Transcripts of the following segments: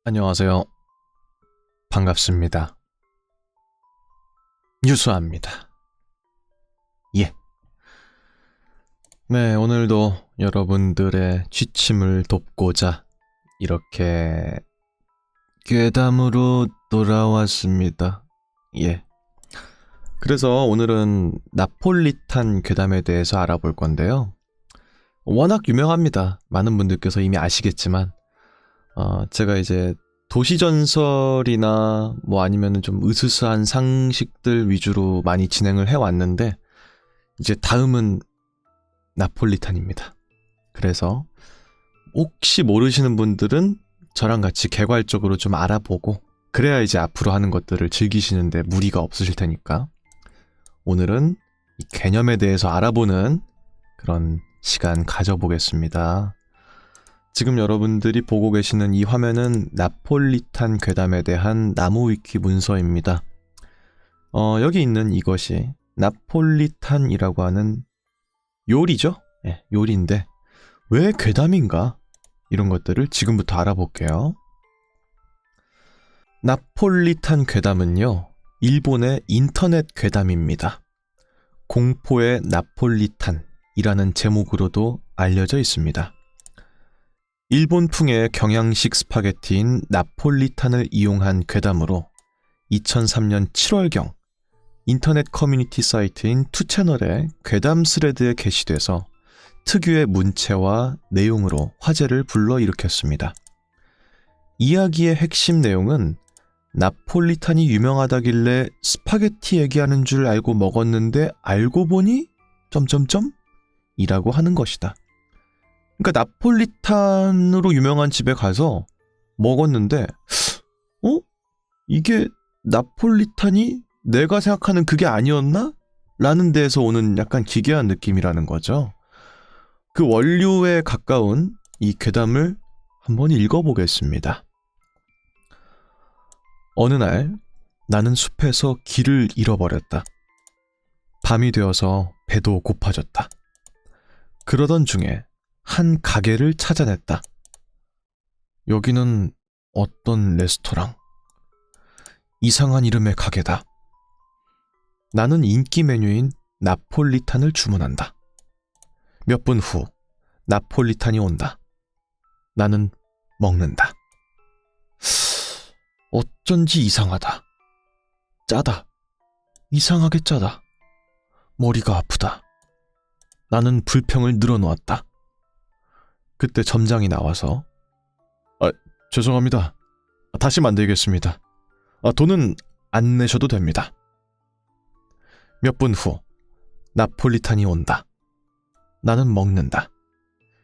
안녕하세요. 반갑습니다. 유수아입니다. 예. 네, 오늘도 여러분들의 취침을 돕고자 이렇게 괴담으로 돌아왔습니다. 예. 그래서 오늘은 나폴리탄 괴담에 대해서 알아볼 건데요. 워낙 유명합니다. 많은 분들께서 이미 아시겠지만 제가 이제 도시전설이나 뭐 아니면은 좀 으스스한 상식들 위주로 많이 진행을 해왔는데 이제 다음은 나폴리탄입니다. 그래서 혹시 모르시는 분들은 저랑 같이 개괄적으로 좀 알아보고 그래야 이제 앞으로 하는 것들을 즐기시는데 무리가 없으실 테니까 오늘은 이 개념에 대해서 알아보는 그런 시간 가져보겠습니다. 지금 여러분들이 보고 계시는 이 화면은 나폴리탄 괴담에 대한 나무위키 문서입니다. 여기 있는 이것이 나폴리탄이라고 하는 요리죠? 네, 요리인데 왜 괴담인가? 이런 것들을 지금부터 알아볼게요. 나폴리탄 괴담은요, 일본의 인터넷 괴담입니다. 공포의 나폴리탄이라는 제목으로도 알려져 있습니다. 일본풍의 경양식 스파게티인 나폴리탄을 이용한 괴담으로 2003년 7월경 인터넷 커뮤니티 사이트인 투채널에 괴담 스레드에 게시돼서 특유의 문체와 내용으로 화제를 불러일으켰습니다. 이야기의 핵심 내용은 나폴리탄이 유명하다길래 스파게티 얘기하는 줄 알고 먹었는데 알고 보니 이라고 하는 것이다. 그러니까 나폴리탄으로 유명한 집에 가서 먹었는데 이게 나폴리탄이 내가 생각하는 그게 아니었나? 라는 데에서 오는 약간 기괴한 느낌이라는 거죠. 그 원류에 가까운 이 괴담을 한번 읽어보겠습니다. 어느 날 나는 숲에서 길을 잃어버렸다. 밤이 되어서 배도 고파졌다. 그러던 중에 한 가게를 찾아냈다. 여기는 어떤 레스토랑? 이상한 이름의 가게다. 나는 인기 메뉴인 나폴리탄을 주문한다. 몇 분 후 나폴리탄이 온다. 나는 먹는다. 어쩐지 이상하다. 짜다. 이상하게 짜다. 머리가 아프다. 나는 불평을 늘어놓았다. 그때 점장이 나와서 죄송합니다. 다시 만들겠습니다. 돈은 안 내셔도 됩니다. 몇 분 후 나폴리탄이 온다. 나는 먹는다.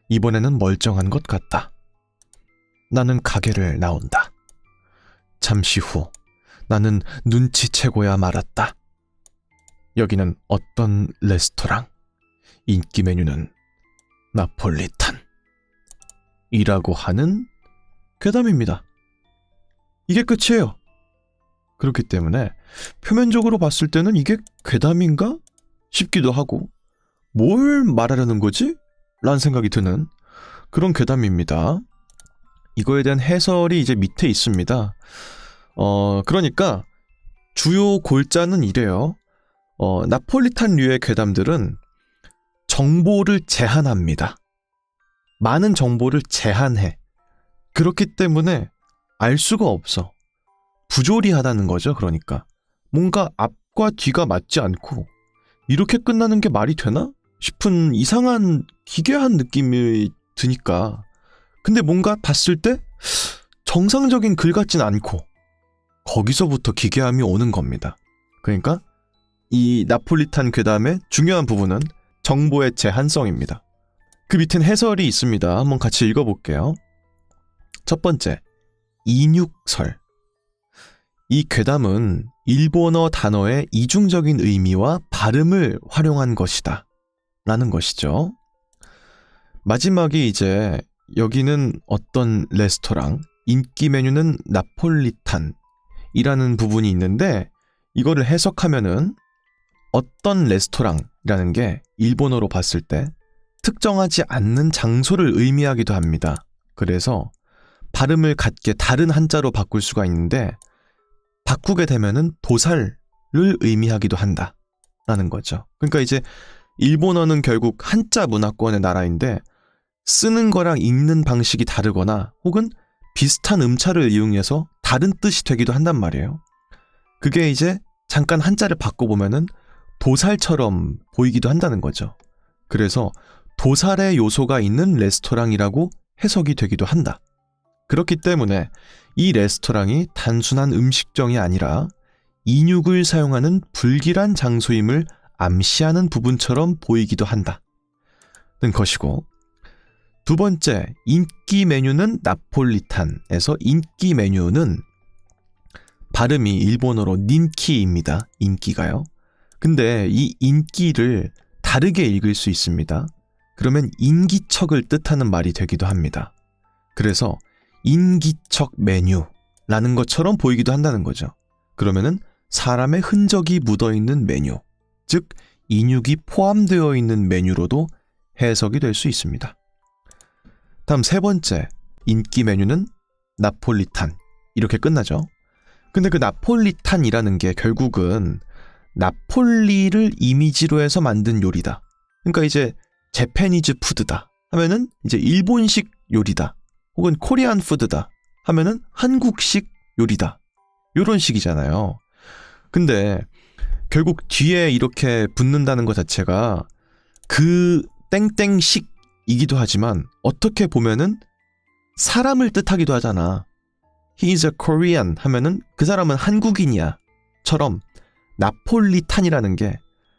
이번에는 멀쩡한 것 같다. 나는 가게를 나온다. 잠시 후 나는 눈치채고야 말았다. 여기는 어떤 레스토랑? 인기 메뉴는 나폴리탄 이라고 하는 괴담입니다. 이게 끝이에요. 그렇기 때문에 표면적으로 봤을 때는 이게 괴담인가? 싶기도 하고 뭘 말하려는 거지? 라는 생각이 드는 그런 괴담입니다. 이거에 대한 해설이 이제 밑에 있습니다. 그러니까 주요 골자는 이래요. 나폴리탄류의 괴담들은 정보를 제한합니다. 많은 정보를 제한해. 그렇기 때문에 알 수가 없어. 부조리하다는 거죠. 그러니까 뭔가 앞과 뒤가 맞지 않고 이렇게 끝나는 게 말이 되나? 싶은 이상한 기괴한 느낌이 드니까 근데 뭔가 봤을 때 정상적인 글 같진 않고 거기서부터 기괴함이 오는 겁니다. 그러니까 이 나폴리탄 괴담의 중요한 부분은 정보의 제한성입니다. 그 밑엔 해설이 있습니다. 한번 같이 읽어볼게요. 첫 번째, 이육설. 이 괴담은 일본어 단어의 이중적인 의미와 발음을 활용한 것이다. 라는 것이죠. 마지막에 이제 여기는 어떤 레스토랑, 인기 메뉴는 나폴리탄 이라는 부분이 있는데 이거를 해석하면은 어떤 레스토랑이라는 게 일본어로 봤을 때 특정하지 않는 장소를 의미하기도 합니다. 그래서 발음을 같게 다른 한자로 바꿀 수가 있는데 바꾸게 되면은 도살을 의미하기도 한다라는 거죠. 그러니까 이제 일본어는 결국 한자 문화권의 나라인데 쓰는 거랑 읽는 방식이 다르거나 혹은 비슷한 음차를 이용해서 다른 뜻이 되기도 한단 말이에요. 그게 이제 잠깐 한자를 바꿔보면은 도살처럼 보이기도 한다는 거죠. 그래서 도살의 요소가 있는 레스토랑이라고 해석이 되기도 한다. 그렇기 때문에 이 레스토랑이 단순한 음식점이 아니라 인육을 사용하는 불길한 장소임을 암시하는 부분처럼 보이기도 한다는 것이고, 두 번째, 인기 메뉴는 나폴리탄에서 인기 메뉴는 발음이 일본어로 닌키입니다. 인기가요. 근데 이 인기를 다르게 읽을 수 있습니다. 그러면 인기척을 뜻하는 말이 되기도 합니다. 그래서 인기척 메뉴라는 것처럼 보이기도 한다는 거죠. 그러면은 사람의 흔적이 묻어있는 메뉴, 즉 인육이 포함되어 있는 메뉴로도 해석이 될 수 있습니다. 다음 세 번째, 인기 메뉴는 나폴리탄. 이렇게 끝나죠. 근데 그 나폴리탄이라는 게 결국은 나폴리를 이미지로 해서 만든 요리다. 그러니까 이제 재패니즈 푸드다 하면은 이제 일본식 요리다. 혹은 코리안 푸드다 하면은 한국식 요리다. 요런 식이잖아요. 근데 결국 뒤에 이렇게 붙는다는 것 자체가 그 땡땡식이기도 하지만 어떻게 보면은 사람을 뜻하기도 하잖아. He is a Korean 하면은 그 사람은 한국인이야 처럼 나폴리탄이라는 게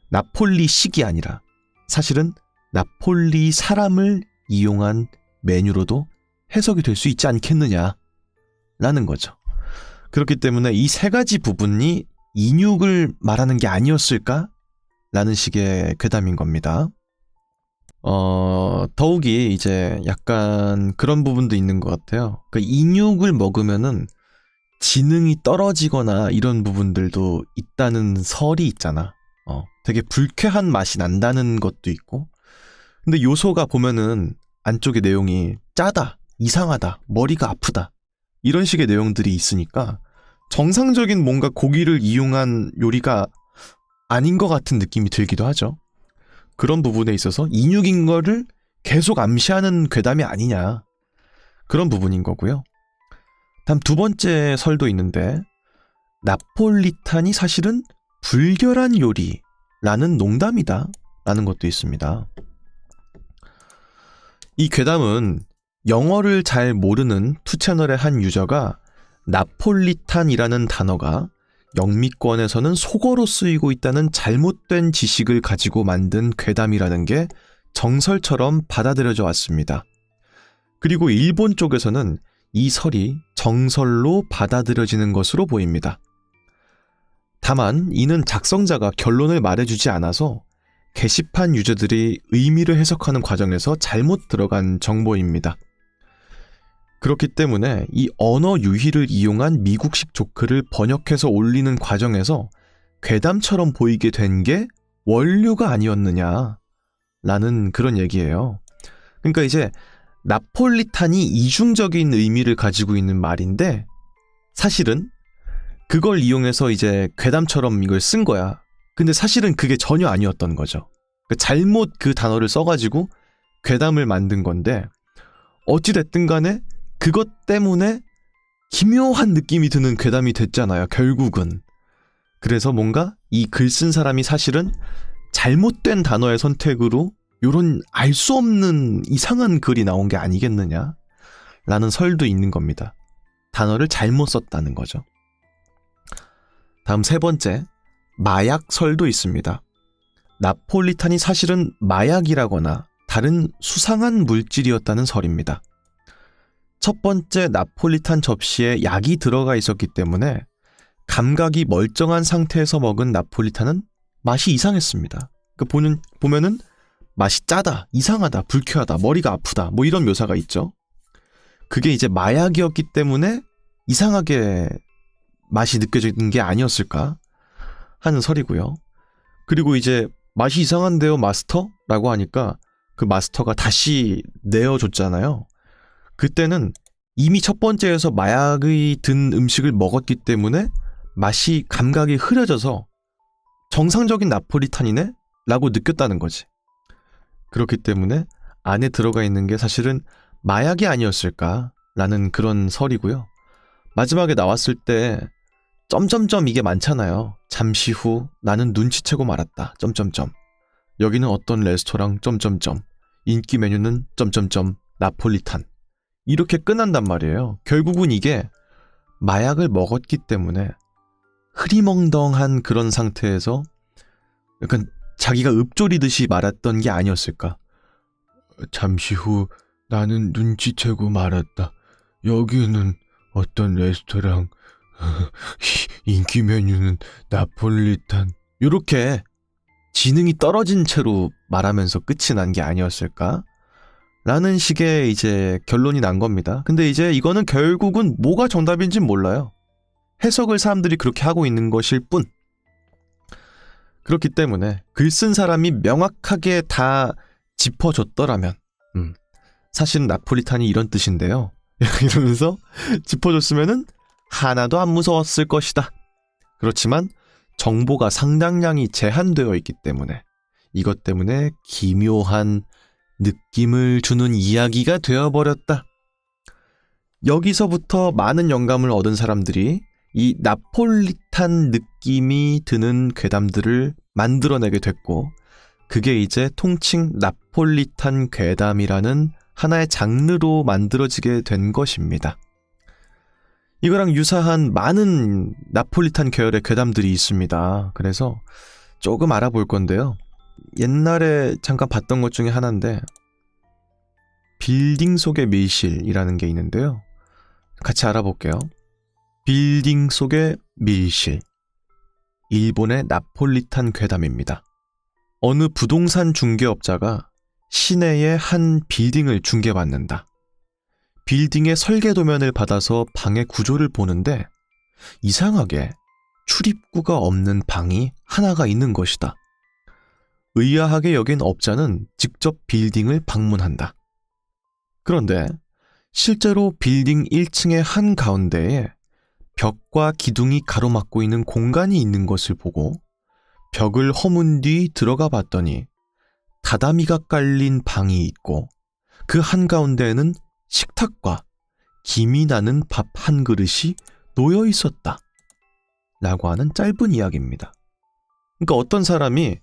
나폴리식이 아니라 사실은 나폴리 사람을 이용한 메뉴로도 해석이 될 수 있지 않겠느냐라는 거죠. 그렇기 때문에 이 세 가지 부분이 인육을 말하는 게 아니었을까? 라는 식의 괴담인 겁니다. 더욱이 이제 약간 그런 부분도 있는 것 같아요. 그러니까 인육을 먹으면은 지능이 떨어지거나 이런 부분들도 있다는 설이 있잖아. 되게 불쾌한 맛이 난다는 것도 있고. 근데 요소가 보면은 안쪽에 내용이 짜다, 이상하다, 머리가 아프다 이런 식의 내용들이 있으니까 정상적인 뭔가 고기를 이용한 요리가 아닌 것 같은 느낌이 들기도 하죠. 그런 부분에 있어서 인육인 거를 계속 암시하는 괴담이 아니냐, 그런 부분인 거고요. 다음 두 번째 설도 있는데 나폴리탄이 사실은 불결한 요리라는 농담이다 라는 것도 있습니다. 이 괴담은 영어를 잘 모르는 투채널의 한 유저가 나폴리탄이라는 단어가 영미권에서는 속어로 쓰이고 있다는 잘못된 지식을 가지고 만든 괴담이라는 게 정설처럼 받아들여져 왔습니다. 그리고 일본 쪽에서는 이 설이 정설로 받아들여지는 것으로 보입니다. 다만 이는 작성자가 결론을 말해주지 않아서 게시판 유저들이 의미를 해석하는 과정에서 잘못 들어간 정보입니다. 그렇기 때문에 이 언어 유희를 이용한 미국식 조크를 번역해서 올리는 과정에서 괴담처럼 보이게 된 게 원료가 아니었느냐라는 그런 얘기예요. 그러니까 이제 나폴리탄이 이중적인 의미를 가지고 있는 말인데 사실은 그걸 이용해서 이제 괴담처럼 이걸 쓴 거야. 근데 사실은 그게 전혀 아니었던 거죠. 잘못 그 단어를 써가지고 괴담을 만든 건데 어찌됐든 간에 그것 때문에 기묘한 느낌이 드는 괴담이 됐잖아요, 결국은. 그래서 뭔가 이 글 쓴 사람이 사실은 잘못된 단어의 선택으로 요런 알 수 없는 이상한 글이 나온 게 아니겠느냐 라는 설도 있는 겁니다. 단어를 잘못 썼다는 거죠. 다음 세 번째, 마약설도 있습니다. 나폴리탄이 사실은 마약이라거나 다른 수상한 물질이었다는 설입니다. 첫 번째, 나폴리탄 접시에 약이 들어가 있었기 때문에 감각이 멀쩡한 상태에서 먹은 나폴리탄은 맛이 이상했습니다. 보면은 맛이 짜다, 이상하다, 불쾌하다, 머리가 아프다 뭐 이런 묘사가 있죠. 그게 이제 마약이었기 때문에 이상하게 맛이 느껴지는 게 아니었을까 하는 설이고요. 그리고 이제 맛이 이상한데요 마스터? 라고 하니까 그 마스터가 다시 내어줬잖아요. 그때는 이미 첫 번째에서 마약이 든 음식을 먹었기 때문에 맛이 감각이 흐려져서 정상적인 나폴리탄이네? 라고 느꼈다는 거지. 그렇기 때문에 안에 들어가 있는 게 사실은 마약이 아니었을까라는 그런 설이고요. 마지막에 나왔을 때 점점점 이게 많잖아요. 잠시 후 나는 눈치채고 말았다. 점점점. 여기는 어떤 레스토랑 점점점. 인기 메뉴는 점점점 나폴리탄. 이렇게 끝난단 말이에요. 결국은 이게 마약을 먹었기 때문에 흐리멍덩한 그런 상태에서 약간 자기가 읊조리듯이 말았던 게 아니었을까. 잠시 후 나는 눈치채고 말았다. 여기는 어떤 레스토랑, 인기 메뉴는 나폴리탄. 요렇게 지능이 떨어진 채로 말하면서 끝이 난 게 아니었을까? 라는 식의 이제 결론이 난 겁니다. 근데 이제 이거는 결국은 뭐가 정답인진 몰라요. 해석을 사람들이 그렇게 하고 있는 것일 뿐. 그렇기 때문에 글 쓴 사람이 명확하게 다 짚어줬더라면 사실 나폴리탄이 이런 뜻인데요. 이러면서 짚어줬으면은 하나도 안 무서웠을 것이다. 그렇지만 정보가 상당량이 제한되어 있기 때문에 이것 때문에 기묘한 느낌을 주는 이야기가 되어버렸다. 여기서부터 많은 영감을 얻은 사람들이 이 나폴리탄 느낌이 드는 괴담들을 만들어내게 됐고, 그게 이제 통칭 나폴리탄 괴담이라는 하나의 장르로 만들어지게 된 것입니다. 이거랑 유사한 많은 나폴리탄 계열의 괴담들이 있습니다. 그래서 조금 알아볼 건데요. 옛날에 잠깐 봤던 것 중에 하나인데 빌딩 속의 밀실이라는 게 있는데요. 같이 알아볼게요. 빌딩 속의 밀실. 일본의 나폴리탄 괴담입니다. 어느 부동산 중개업자가 시내의 한 빌딩을 중개받는다. 빌딩의 설계 도면을 받아서 방의 구조를 보는데 이상하게 출입구가 없는 방이 하나가 있는 것이다. 의아하게 여긴 업자는 직접 빌딩을 방문한다. 그런데 실제로 빌딩 1층의 한 가운데에 벽과 기둥이 가로막고 있는 공간이 있는 것을 보고 벽을 허문 뒤 들어가 봤더니 다다미가 깔린 방이 있고 그 한가운데에는 식탁과 김이 나는 밥 한 그릇이 놓여 있었다. 라고 하는 짧은 이야기입니다. 그러니까 어떤 사람이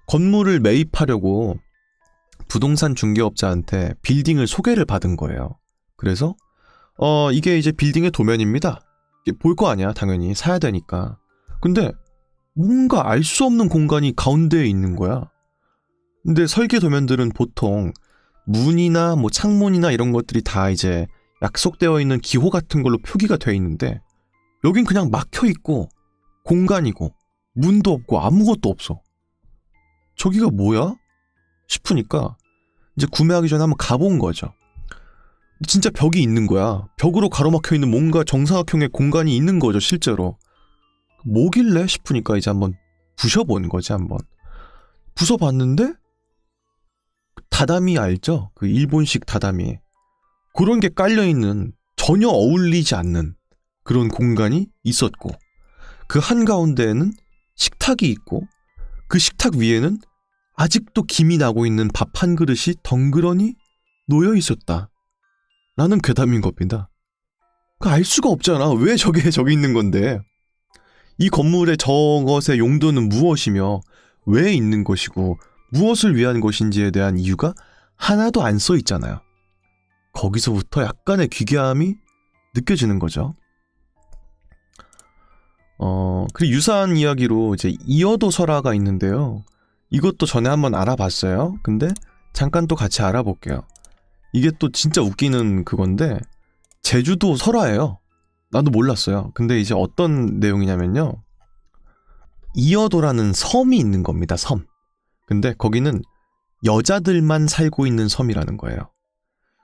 건물을 매입하려고 부동산 중개업자한테 빌딩을 소개를 받은 거예요. 그래서 이게 이제 빌딩의 도면입니다. 볼 거 아니야, 당연히. 사야 되니까. 근데 뭔가 알 수 없는 공간이 가운데에 있는 거야. 근데 설계 도면들은 보통 문이나 뭐 창문이나 이런 것들이 다 이제 약속되어 있는 기호 같은 걸로 표기가 되어 있는데 여긴 그냥 막혀 있고 공간이고 문도 없고 아무것도 없어. 저기가 뭐야? 싶으니까 이제 구매하기 전에 한번 가본 거죠. 진짜 벽이 있는 거야. 벽으로 가로막혀 있는 뭔가 정사각형의 공간이 있는 거죠, 실제로. 뭐길래 싶으니까 이제 한번 부셔본 거지, 한번. 부숴봤는데 다다미 알죠? 그 일본식 다다미. 그런 게 깔려있는 전혀 어울리지 않는 그런 공간이 있었고 그 한가운데에는 식탁이 있고 그 식탁 위에는 아직도 김이 나고 있는 밥 한 그릇이 덩그러니 놓여 있었다. 라는 괴담인 겁니다. 알 수가 없잖아. 왜 저기 있는 건데. 이 건물의 저것의 용도는 무엇이며 왜 있는 것이고 무엇을 위한 것인지에 대한 이유가 하나도 안 써 있잖아요. 거기서부터 약간의 기괴함이 느껴지는 거죠. 그리고 유사한 이야기로 이제 이어도 설화가 있는데요. 이것도 전에 한번 알아봤어요. 근데 잠깐 또 같이 알아볼게요. 이게 또 진짜 웃기는 그건데 제주도 설화예요. 나도 몰랐어요. 근데 이제 어떤 내용이냐면요. 이어도라는 섬이 있는 겁니다. 섬. 근데 거기는 여자들만 살고 있는 섬이라는 거예요.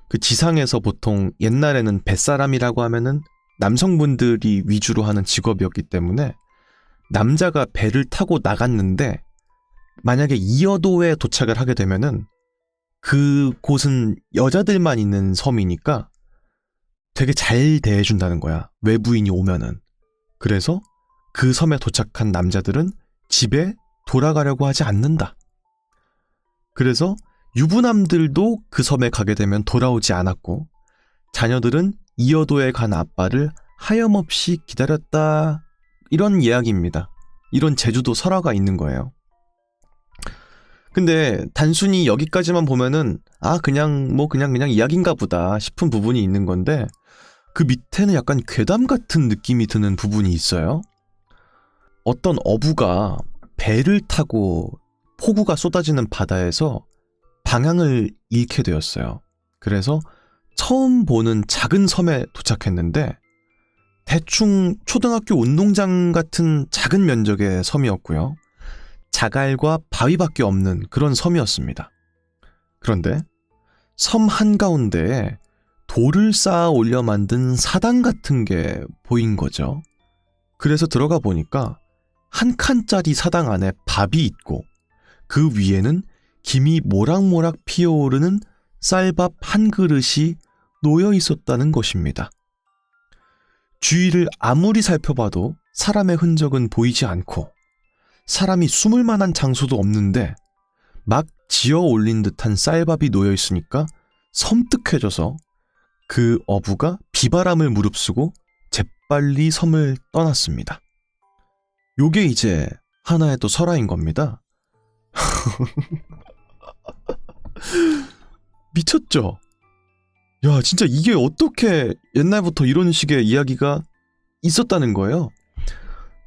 그 지상에서 보통 옛날에는 뱃사람이라고 하면은 남성분들이 위주로 하는 직업이었기 때문에 남자가 배를 타고 나갔는데 만약에 이어도에 도착을 하게 되면은 그 곳은 여자들만 있는 섬이니까 되게 잘 대해준다는 거야. 외부인이 오면은. 그래서 그 섬에 도착한 남자들은 집에 돌아가려고 하지 않는다. 그래서 유부남들도 그 섬에 가게 되면 돌아오지 않았고 자녀들은 이어도에 간 아빠를 하염없이 기다렸다. 이런 이야기입니다. 이런 제주도 설화가 있는 거예요. 근데 단순히 여기까지만 보면은 그냥 이야기인가 보다 싶은 부분이 있는 건데 그 밑에는 약간 괴담 같은 느낌이 드는 부분이 있어요. 어떤 어부가 배를 타고 폭우가 쏟아지는 바다에서 방향을 잃게 되었어요. 그래서 처음 보는 작은 섬에 도착했는데 대충 초등학교 운동장 같은 작은 면적의 섬이었고요. 자갈과 바위밖에 없는 그런 섬이었습니다. 그런데 섬 한가운데에 돌을 쌓아 올려 만든 사당 같은 게 보인 거죠. 그래서 들어가 보니까 한 칸짜리 사당 안에 밥이 있고 그 위에는 김이 모락모락 피어오르는 쌀밥 한 그릇이 놓여 있었다는 것입니다. 주위를 아무리 살펴봐도 사람의 흔적은 보이지 않고 사람이 숨을 만한 장소도 없는데 막 지어 올린 듯한 쌀밥이 놓여 있으니까 섬뜩해져서 그 어부가 비바람을 무릅쓰고 재빨리 섬을 떠났습니다. 요게 이제 하나의 또 설화인 겁니다. 미쳤죠? 야, 진짜 이게 어떻게 옛날부터 이런 식의 이야기가 있었다는 거예요.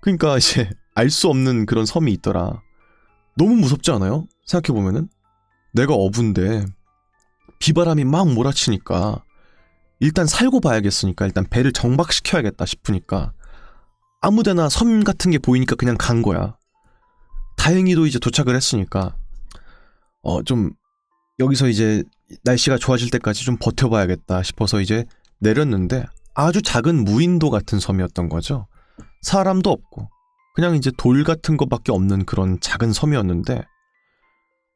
그러니까 이제 알 수 없는 그런 섬이 있더라. 너무 무섭지 않아요? 생각해보면은 내가 어부인데 비바람이 막 몰아치니까 일단 살고 봐야겠으니까 일단 배를 정박시켜야겠다 싶으니까 아무데나 섬 같은 게 보이니까 그냥 간 거야. 다행히도 이제 도착을 했으니까 좀 여기서 이제 날씨가 좋아질 때까지 좀 버텨봐야겠다 싶어서 이제 내렸는데 아주 작은 무인도 같은 섬이었던 거죠. 사람도 없고 그냥 이제 돌 같은 것밖에 없는 그런 작은 섬이었는데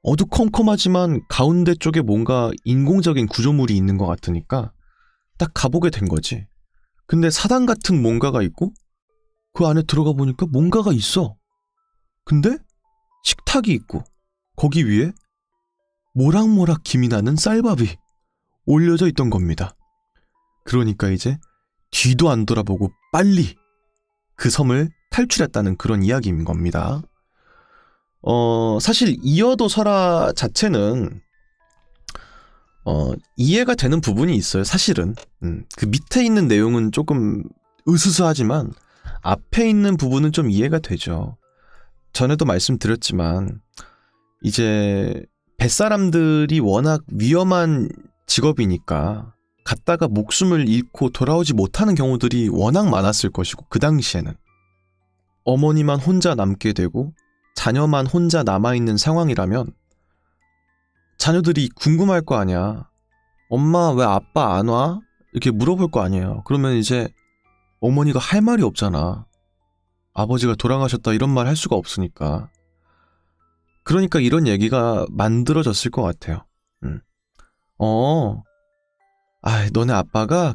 어두컴컴하지만 가운데 쪽에 뭔가 인공적인 구조물이 있는 것 같으니까 딱 가보게 된 거지. 근데 사당 같은 뭔가가 있고 그 안에 들어가 보니까 뭔가가 있어. 근데 식탁이 있고 거기 위에 모락모락 김이 나는 쌀밥이 올려져 있던 겁니다. 그러니까 이제 뒤도 안 돌아보고 빨리 그 섬을 탈출했다는 그런 이야기인 겁니다. 사실 이어도 설화 자체는 이해가 되는 부분이 있어요. 사실은 그 밑에 있는 내용은 조금 으스스하지만 앞에 있는 부분은 좀 이해가 되죠. 전에도 말씀드렸지만 이제 뱃사람들이 워낙 위험한 직업이니까 갔다가 목숨을 잃고 돌아오지 못하는 경우들이 워낙 많았을 것이고 그 당시에는 어머니만 혼자 남게 되고 자녀만 혼자 남아있는 상황이라면 자녀들이 궁금할 거 아니야. 엄마 왜 아빠 안 와? 이렇게 물어볼 거 아니에요. 그러면 이제 어머니가 할 말이 없잖아. 아버지가 돌아가셨다 이런 말 할 수가 없으니까. 그러니까 이런 얘기가 만들어졌을 것 같아요. 너네 아빠가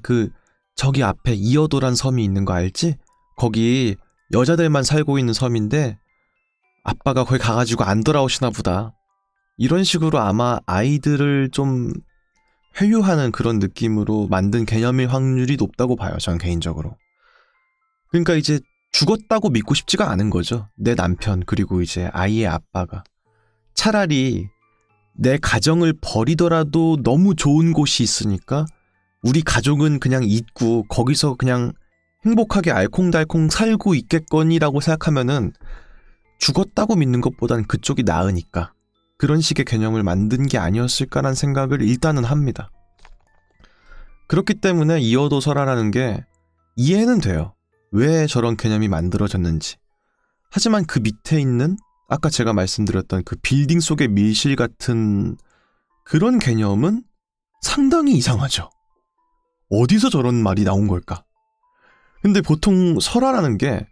저기 앞에 이어도란 섬이 있는 거 알지? 거기 여자들만 살고 있는 섬인데 아빠가 거기 가가지고 안 돌아오시나 보다. 이런 식으로 아마 아이들을 좀 회유하는 그런 느낌으로 만든 개념일 확률이 높다고 봐요. 전 개인적으로. 그러니까 이제 죽었다고 믿고 싶지가 않은 거죠. 내 남편 그리고 이제 아이의 아빠가. 차라리 내 가정을 버리더라도 너무 좋은 곳이 있으니까 우리 가족은 그냥 있고 거기서 그냥 행복하게 알콩달콩 살고 있겠거니라고 생각하면은 죽었다고 믿는 것보단 그쪽이 나으니까 그런 식의 개념을 만든 게 아니었을까라는 생각을 일단은 합니다. 그렇기 때문에 이어도 설화라는 게 이해는 돼요. 왜 저런 개념이 만들어졌는지. 하지만 그 밑에 있는 아까 제가 말씀드렸던 그 빌딩 속의 밀실 같은 그런 개념은 상당히 이상하죠. 어디서 저런 말이 나온 걸까? 근데 보통 설화라는 게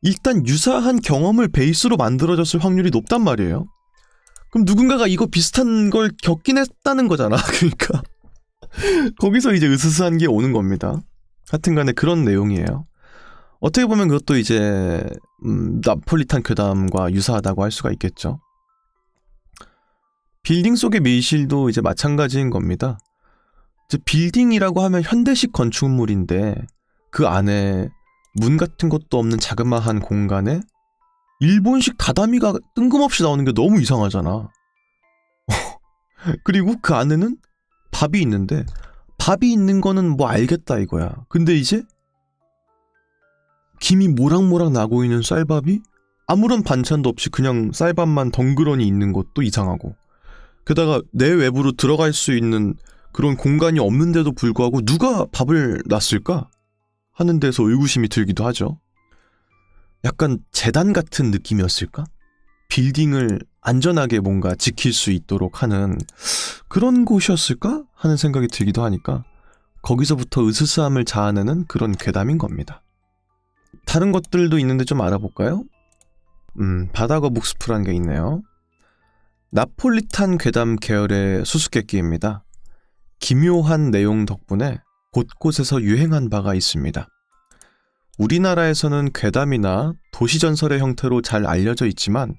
일단 유사한 경험을 베이스로 만들어졌을 확률이 높단 말이에요. 그럼 누군가가 이거 비슷한 걸 겪긴 했다는 거잖아. 그러니까 거기서 이제 으스스한 게 오는 겁니다. 하여튼간에 그런 내용이에요. 어떻게 보면 그것도 이제 나폴리탄 괴담과 유사하다고 할 수가 있겠죠. 빌딩 속의 밀실도 이제 마찬가지인 겁니다. 이제 빌딩이라고 하면 현대식 건축물인데 그 안에 문 같은 것도 없는 자그마한 공간에 일본식 다다미가 뜬금없이 나오는 게 너무 이상하잖아. 그리고 그 안에는 밥이 있는데 밥이 있는 거는 뭐 알겠다 이거야. 근데 이제 김이 모락모락 나고 있는 쌀밥이 아무런 반찬도 없이 그냥 쌀밥만 덩그러니 있는 것도 이상하고, 게다가 내 외부로 들어갈 수 있는 그런 공간이 없는데도 불구하고 누가 밥을 놨을까 하는 데서 의구심이 들기도 하죠. 약간 재단 같은 느낌이었을까? 빌딩을 안전하게 뭔가 지킬 수 있도록 하는 그런 곳이었을까 하는 생각이 들기도 하니까 거기서부터 으스스함을 자아내는 그런 괴담인 겁니다. 다른 것들도 있는데 좀 알아볼까요? 바다거북스프라는 게 있네요. 나폴리탄 괴담 계열의 수수께끼입니다. 기묘한 내용 덕분에 곳곳에서 유행한 바가 있습니다. 우리나라에서는 괴담이나 도시전설의 형태로 잘 알려져 있지만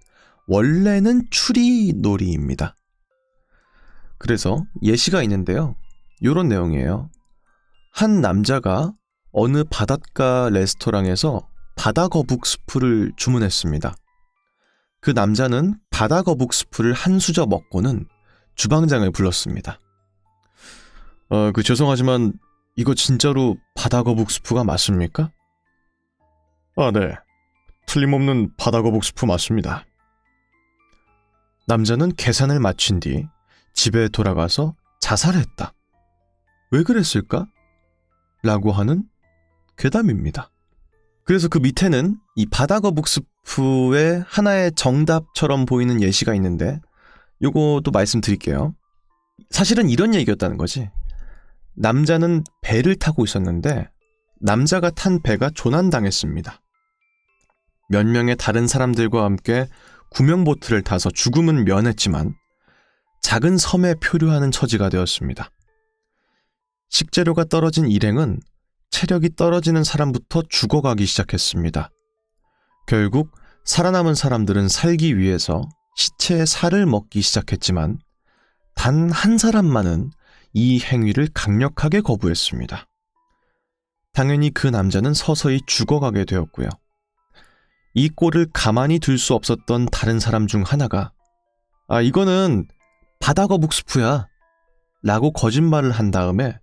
원래는 추리놀이입니다. 그래서 예시가 있는데요. 이런 내용이에요. 한 남자가 어느 바닷가 레스토랑에서 바다거북 수프를 주문했습니다. 그 남자는 바다거북 수프를 한 수저 먹고는 주방장을 불렀습니다. 죄송하지만 이거 진짜로 바다거북 수프가 맞습니까? 아, 네. 틀림없는 바다거북 수프 맞습니다. 남자는 계산을 마친 뒤 집에 돌아가서 자살했다. 왜 그랬을까? 라고 하는 괴담입니다. 그래서 그 밑에는 이 바다거북 수프의 하나의 정답처럼 보이는 예시가 있는데 요것도 말씀드릴게요. 사실은 이런 얘기였다는 거지. 남자는 배를 타고 있었는데 남자가 탄 배가 조난당했습니다. 몇 명의 다른 사람들과 함께 구명보트를 타서 죽음은 면했지만 작은 섬에 표류하는 처지가 되었습니다. 식재료가 떨어진 일행은 체력이 떨어지는 사람부터 죽어가기 시작했습니다. 결국 살아남은 사람들은 살기 위해서 시체의 살을 먹기 시작했지만 단 한 사람만은 이 행위를 강력하게 거부했습니다. 당연히 그 남자는 서서히 죽어가게 되었고요. 이 꼴을 가만히 둘 수 없었던 다른 사람 중 하나가 이거는 바다거북 수프야 라고 거짓말을 한 다음에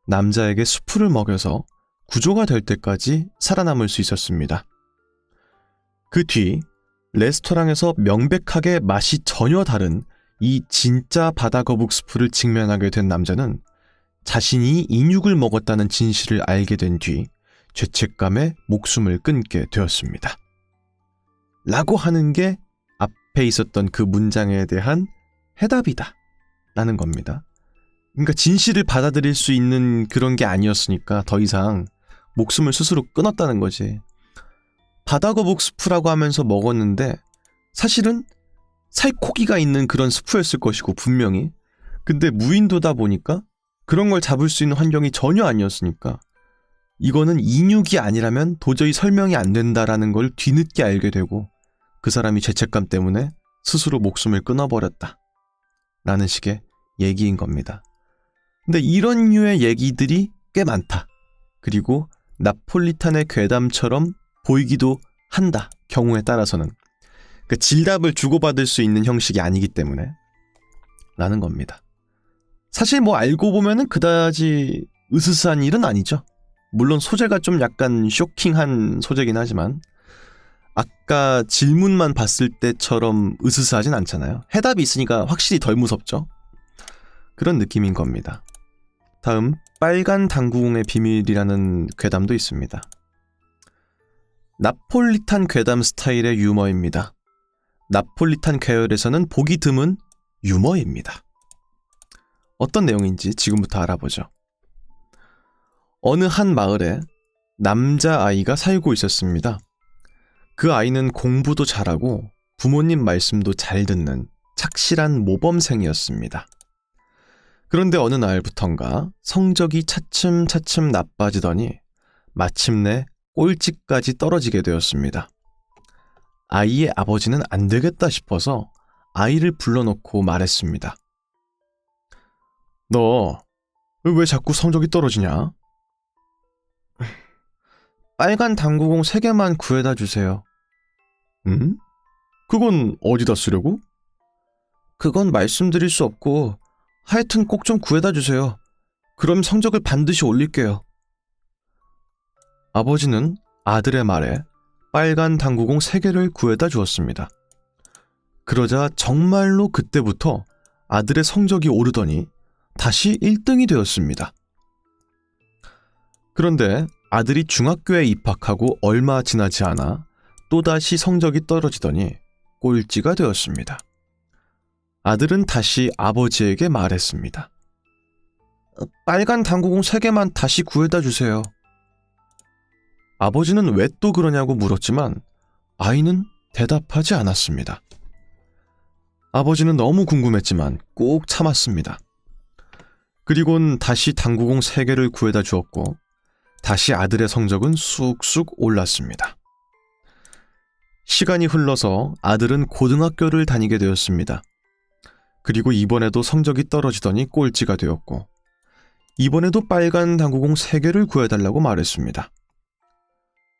남자에게 수프를 먹여서 구조가 될 때까지 살아남을 수 있었습니다. 그 뒤 레스토랑에서 명백하게 맛이 전혀 다른 이 진짜 바다거북 수프를 직면하게 된 남자는 자신이 인육을 먹었다는 진실을 알게 된 뒤 죄책감에 목숨을 끊게 되었습니다. 라고 하는 게 앞에 있었던 그 문장에 대한 해답이다 라는 겁니다. 그러니까 진실을 받아들일 수 있는 그런 게 아니었으니까 더 이상 목숨을 스스로 끊었다는 거지. 바다거북 수프라고 하면서 먹었는데 사실은 살코기가 있는 그런 수프였을 것이고 분명히. 근데 무인도다 보니까 그런 걸 잡을 수 있는 환경이 전혀 아니었으니까 이거는 인육이 아니라면 도저히 설명이 안 된다라는 걸 뒤늦게 알게 되고 그 사람이 죄책감 때문에 스스로 목숨을 끊어버렸다 라는 식의 얘기인 겁니다. 근데 이런 류의 얘기들이 꽤 많다. 그리고 나폴리탄의 괴담처럼 보이기도 한다. 경우에 따라서는. 그러니까 질답을 주고받을 수 있는 형식이 아니기 때문에 라는 겁니다. 사실 뭐 알고 보면은 그다지 으스스한 일은 아니죠. 물론 소재가 좀 약간 쇼킹한 소재긴 하지만 아까 질문만 봤을 때처럼 으스스하진 않잖아요. 해답이 있으니까 확실히 덜 무섭죠. 그런 느낌인 겁니다. 다음 빨간 당구공의 비밀이라는 괴담도 있습니다. 나폴리탄 괴담 스타일의 유머입니다. 나폴리탄 계열에서는 보기 드문 유머입니다. 어떤 내용인지 지금부터 알아보죠. 어느 한 마을에 남자아이가 살고 있었습니다. 그 아이는 공부도 잘하고 부모님 말씀도 잘 듣는 착실한 모범생이었습니다. 그런데 어느 날부턴가 성적이 차츰차츰 나빠지더니 마침내 꼴찌까지 떨어지게 되었습니다. 아이의 아버지는 안 되겠다 싶어서 아이를 불러놓고 말했습니다. 너 왜 자꾸 성적이 떨어지냐? 빨간 당구공 3개만 구해다 주세요. 응? 그건 어디다 쓰려고? 그건 말씀드릴 수 없고 하여튼 꼭 좀 구해다 주세요. 그럼 성적을 반드시 올릴게요. 아버지는 아들의 말에 빨간 당구공 3개를 구해다 주었습니다. 그러자 정말로 그때부터 아들의 성적이 오르더니 다시 1등이 되었습니다. 그런데 아들이 중학교에 입학하고 얼마 지나지 않아 또다시 성적이 떨어지더니 꼴찌가 되었습니다. 아들은 다시 아버지에게 말했습니다. 빨간 당구공 3개만 다시 구해다 주세요. 아버지는 왜 또 그러냐고 물었지만 아이는 대답하지 않았습니다. 아버지는 너무 궁금했지만 꼭 참았습니다. 그리곤 다시 당구공 3개를 구해다 주었고 다시 아들의 성적은 쑥쑥 올랐습니다. 시간이 흘러서 아들은 고등학교를 다니게 되었습니다. 그리고 이번에도 성적이 떨어지더니 꼴찌가 되었고 이번에도 빨간 당구공 3개를 구해달라고 말했습니다.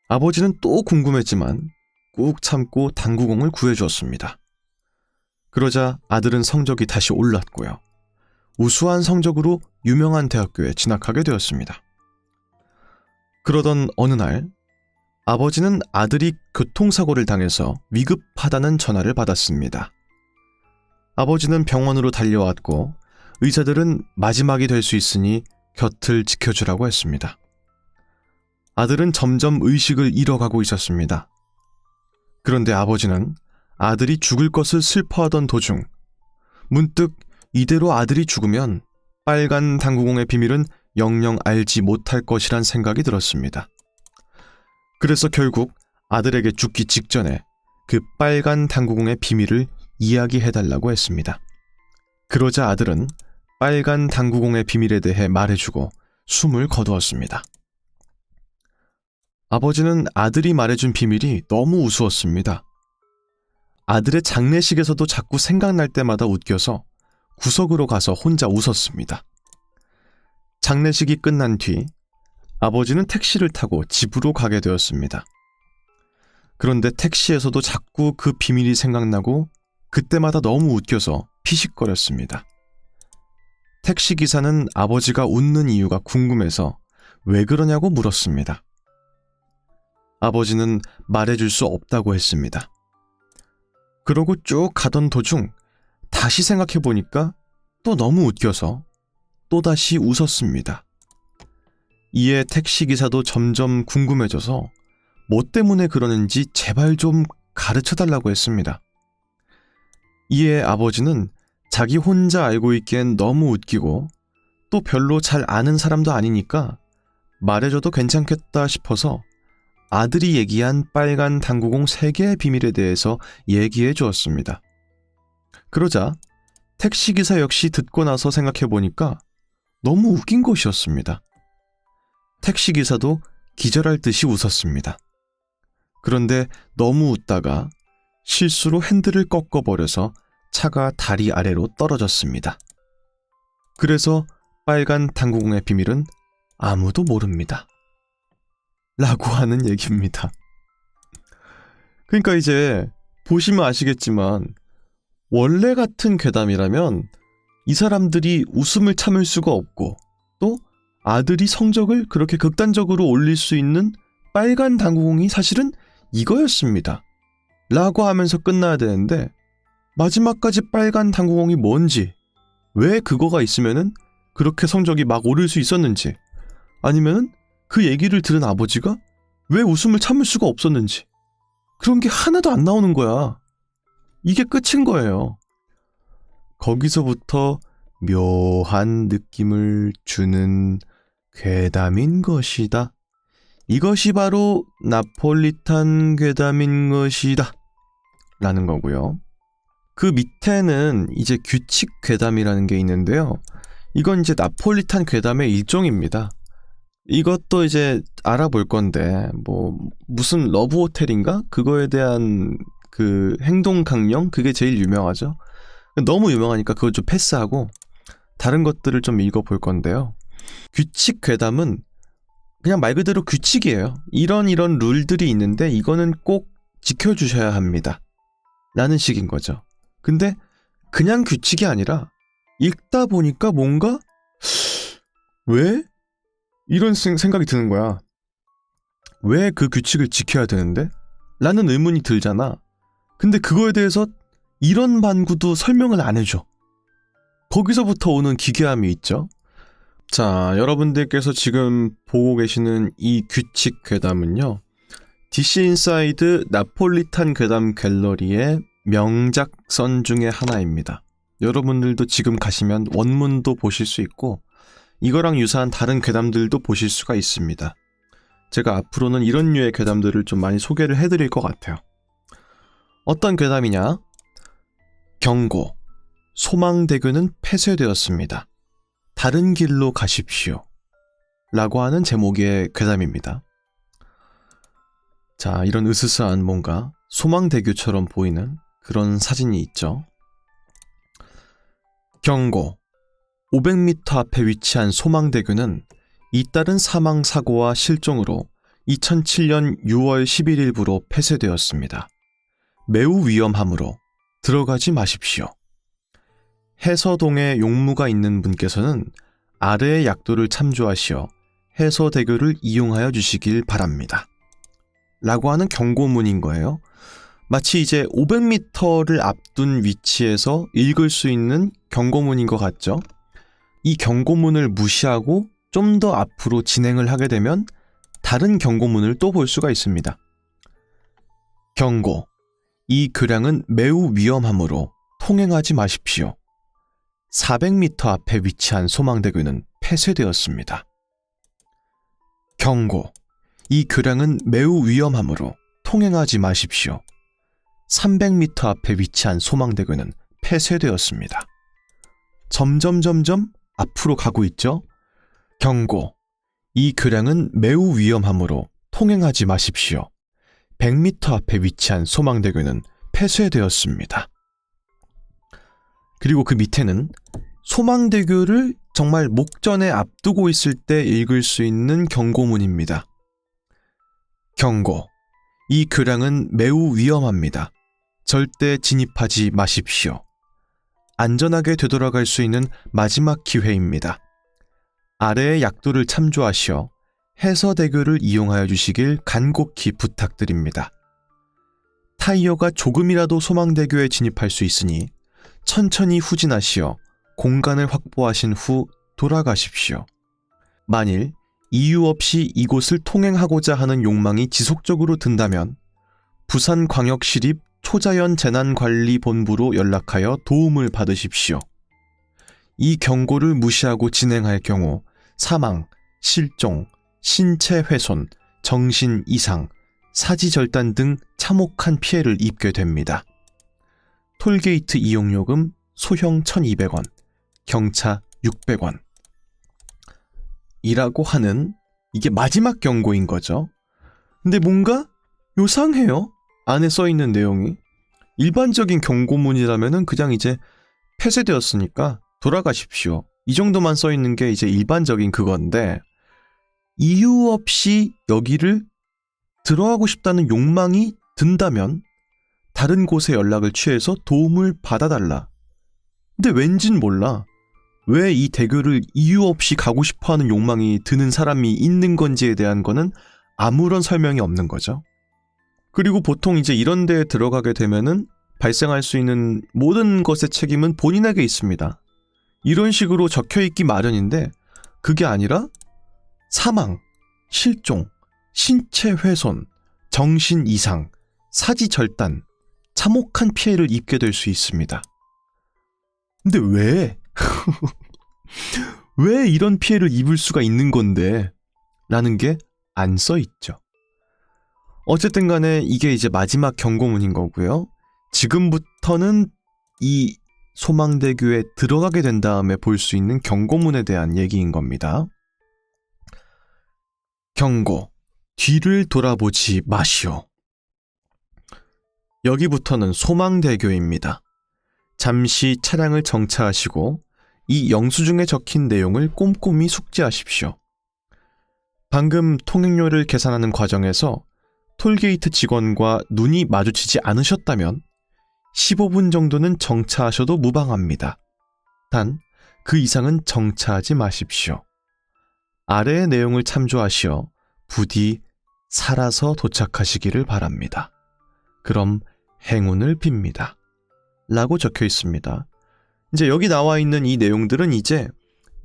아버지는 또 궁금했지만 꾹 참고 당구공을 구해주었습니다. 그러자 아들은 성적이 다시 올랐고요. 우수한 성적으로 유명한 대학교에 진학하게 되었습니다. 그러던 어느 날 아버지는 아들이 교통사고를 당해서 위급하다는 전화를 받았습니다. 아버지는 병원으로 달려왔고 의사들은 마지막이 될 수 있으니 곁을 지켜주라고 했습니다. 아들은 점점 의식을 잃어가고 있었습니다. 그런데 아버지는 아들이 죽을 것을 슬퍼하던 도중 문득 이대로 아들이 죽으면 빨간 당구공의 비밀은 영영 알지 못할 것이란 생각이 들었습니다. 그래서 결국 아들에게 죽기 직전에 그 빨간 당구공의 비밀을 이야기해달라고 했습니다. 그러자 아들은 빨간 당구공의 비밀에 대해 말해주고 숨을 거두었습니다. 아버지는 아들이 말해준 비밀이 너무 우스웠습니다. 아들의 장례식에서도 자꾸 생각날 때마다 웃겨서 구석으로 가서 혼자 웃었습니다. 장례식이 끝난 뒤 아버지는 택시를 타고 집으로 가게 되었습니다. 그런데 택시에서도 자꾸 그 비밀이 생각나고 그때마다 너무 웃겨서 피식거렸습니다. 택시기사는 아버지가 웃는 이유가 궁금해서 왜 그러냐고 물었습니다. 아버지는 말해줄 수 없다고 했습니다. 그러고 쭉 가던 도중 다시 생각해보니까 또 너무 웃겨서 또다시 웃었습니다. 이에 택시기사도 점점 궁금해져서 뭐 때문에 그러는지 제발 좀 가르쳐달라고 했습니다. 이에 아버지는 자기 혼자 알고 있기엔 너무 웃기고 또 별로 잘 아는 사람도 아니니까 말해줘도 괜찮겠다 싶어서 아들이 얘기한 빨간 당구공 3개의 비밀에 대해서 얘기해 주었습니다. 그러자 택시기사 역시 듣고 나서 생각해보니까 너무 웃긴 것이었습니다. 택시기사도 기절할 듯이 웃었습니다. 그런데 너무 웃다가 실수로 핸들을 꺾어버려서 차가 다리 아래로 떨어졌습니다. 그래서 빨간 당구공의 비밀은 아무도 모릅니다. 라고 하는 얘기입니다. 그러니까 이제 보시면 아시겠지만 원래 같은 괴담이라면 이 사람들이 웃음을 참을 수가 없고 또 아들이 성적을 그렇게 극단적으로 올릴 수 있는 빨간 당구공이 사실은 이거였습니다. 라고 하면서 끝나야 되는데 마지막까지 빨간 당구공이 뭔지, 왜 그거가 있으면은 그렇게 성적이 막 오를 수 있었는지, 아니면은 그 얘기를 들은 아버지가 왜 웃음을 참을 수가 없었는지, 그런 게 하나도 안 나오는 거야. 이게 끝인 거예요. 거기서부터 묘한 느낌을 주는 괴담인 것이다. 이것이 바로 나폴리탄 괴담인 것이다. 라는 거고요. 그 밑에는 이제 규칙 괴담이라는 게 있는데요. 이건 이제 나폴리탄 괴담의 일종입니다. 이것도 이제 알아볼 건데, 뭐, 무슨 러브 호텔인가? 그거에 대한 그 행동 강령? 그게 제일 유명하죠. 너무 유명하니까 그걸 좀 패스하고, 다른 것들을 좀 읽어볼 건데요. 규칙 괴담은 그냥 말 그대로 규칙이에요. 이런 룰들이 있는데, 이거는 꼭 지켜주셔야 합니다. 라는 식인 거죠. 근데, 그냥 규칙이 아니라, 읽다 보니까 뭔가, 왜? 이런 생각이 드는 거야. 왜 그 규칙을 지켜야 되는데? 라는 의문이 들잖아. 근데 그거에 대해서 이런 반구도 설명을 안 해줘. 거기서부터 오는 기괴함이 있죠. 자, 여러분들께서 지금 보고 계시는 이 규칙 괴담은요. DC 인사이드 나폴리탄 괴담 갤러리의 명작선 중에 하나입니다. 여러분들도 지금 가시면 원문도 보실 수 있고 이거랑 유사한 다른 괴담들도 보실 수가 있습니다. 제가 앞으로는 이런 류의 괴담들을 좀 많이 소개를 해드릴 것 같아요. 어떤 괴담이냐? 경고. 소망대교는 폐쇄되었습니다. 다른 길로 가십시오. 라고 하는 제목의 괴담입니다. 자, 이런 으스스한 뭔가 소망대교처럼 보이는 그런 사진이 있죠. 경고. 500m 앞에 위치한 소망대교는 잇따른 사망사고와 실종으로 2007년 6월 11일부로 폐쇄되었습니다. 매우 위험하므로 들어가지 마십시오. 해서동에 용무가 있는 분께서는 아래의 약도를 참조하시어 해서대교를 이용하여 주시길 바랍니다. 라고 하는 경고문인 거예요. 마치 이제 500m를 앞둔 위치에서 읽을 수 있는 경고문인 것 같죠? 이 경고문을 무시하고 좀 더 앞으로 진행을 하게 되면 다른 경고문을 또 볼 수가 있습니다. 경고. 이 교량은 매우 위험하므로 통행하지 마십시오. 400m 앞에 위치한 소망대교는 폐쇄되었습니다. 경고. 이 교량은 매우 위험하므로 통행하지 마십시오. 300m 앞에 위치한 소망대교는 폐쇄되었습니다. 점점 앞으로 가고 있죠? 경고. 이 교량은 매우 위험하므로 통행하지 마십시오. 100m 앞에 위치한 소망대교는 폐쇄되었습니다. 그리고 그 밑에는 소망대교를 정말 목전에 앞두고 있을 때 읽을 수 있는 경고문입니다. 경고. 이 교량은 매우 위험합니다. 절대 진입하지 마십시오. 안전하게 되돌아갈 수 있는 마지막 기회입니다. 아래의 약도를 참조하시어 해서대교를 이용하여 주시길 간곡히 부탁드립니다. 타이어가 조금이라도 소망대교에 진입할 수 있으니 천천히 후진하시어 공간을 확보하신 후 돌아가십시오. 만일 이유 없이 이곳을 통행하고자 하는 욕망이 지속적으로 든다면 부산광역시립 초자연 재난관리본부로 연락하여 도움을 받으십시오. 이 경고를 무시하고 진행할 경우 사망, 실종, 신체 훼손, 정신 이상, 사지절단 등 참혹한 피해를 입게 됩니다. 톨게이트 이용요금 소형 1,200원, 경차 600원 이라고 하는 이게 마지막 경고인 거죠. 근데 뭔가 요상해요. 안에 써있는 내용이. 일반적인 경고문이라면은 그냥 이제 폐쇄되었으니까 돌아가십시오. 이 정도만 써있는 게 이제 일반적인 그건데 이유 없이 여기를 들어가고 싶다는 욕망이 든다면 다른 곳에 연락을 취해서 도움을 받아달라. 근데 왠진 몰라. 왜 이 대교를 이유 없이 가고 싶어하는 욕망이 드는 사람이 있는 건지에 대한 거는 아무런 설명이 없는 거죠. 그리고 보통 이제 이런 데에 들어가게 되면은 발생할 수 있는 모든 것의 책임은 본인에게 있습니다. 이런 식으로 적혀있기 마련인데 그게 아니라 사망, 실종, 신체 훼손, 정신 이상, 사지 절단, 참혹한 피해를 입게 될 수 있습니다. 근데 왜? 왜 이런 피해를 입을 수가 있는 건데? 라는 게 안 써있죠. 어쨌든 간에 이게 이제 마지막 경고문인 거고요. 지금부터는 이 소망대교에 들어가게 된 다음에 볼 수 있는 경고문에 대한 얘기인 겁니다. 경고, 뒤를 돌아보지 마시오. 여기부터는 소망대교입니다. 잠시 차량을 정차하시고 이 영수증에 적힌 내용을 꼼꼼히 숙지하십시오. 방금 통행료를 계산하는 과정에서 톨게이트 직원과 눈이 마주치지 않으셨다면 15분 정도는 정차하셔도 무방합니다. 단, 그 이상은 정차하지 마십시오. 아래의 내용을 참조하시어 부디 살아서 도착하시기를 바랍니다. 그럼 행운을 빕니다. 라고 적혀 있습니다. 이제 여기 나와 있는 이 내용들은 이제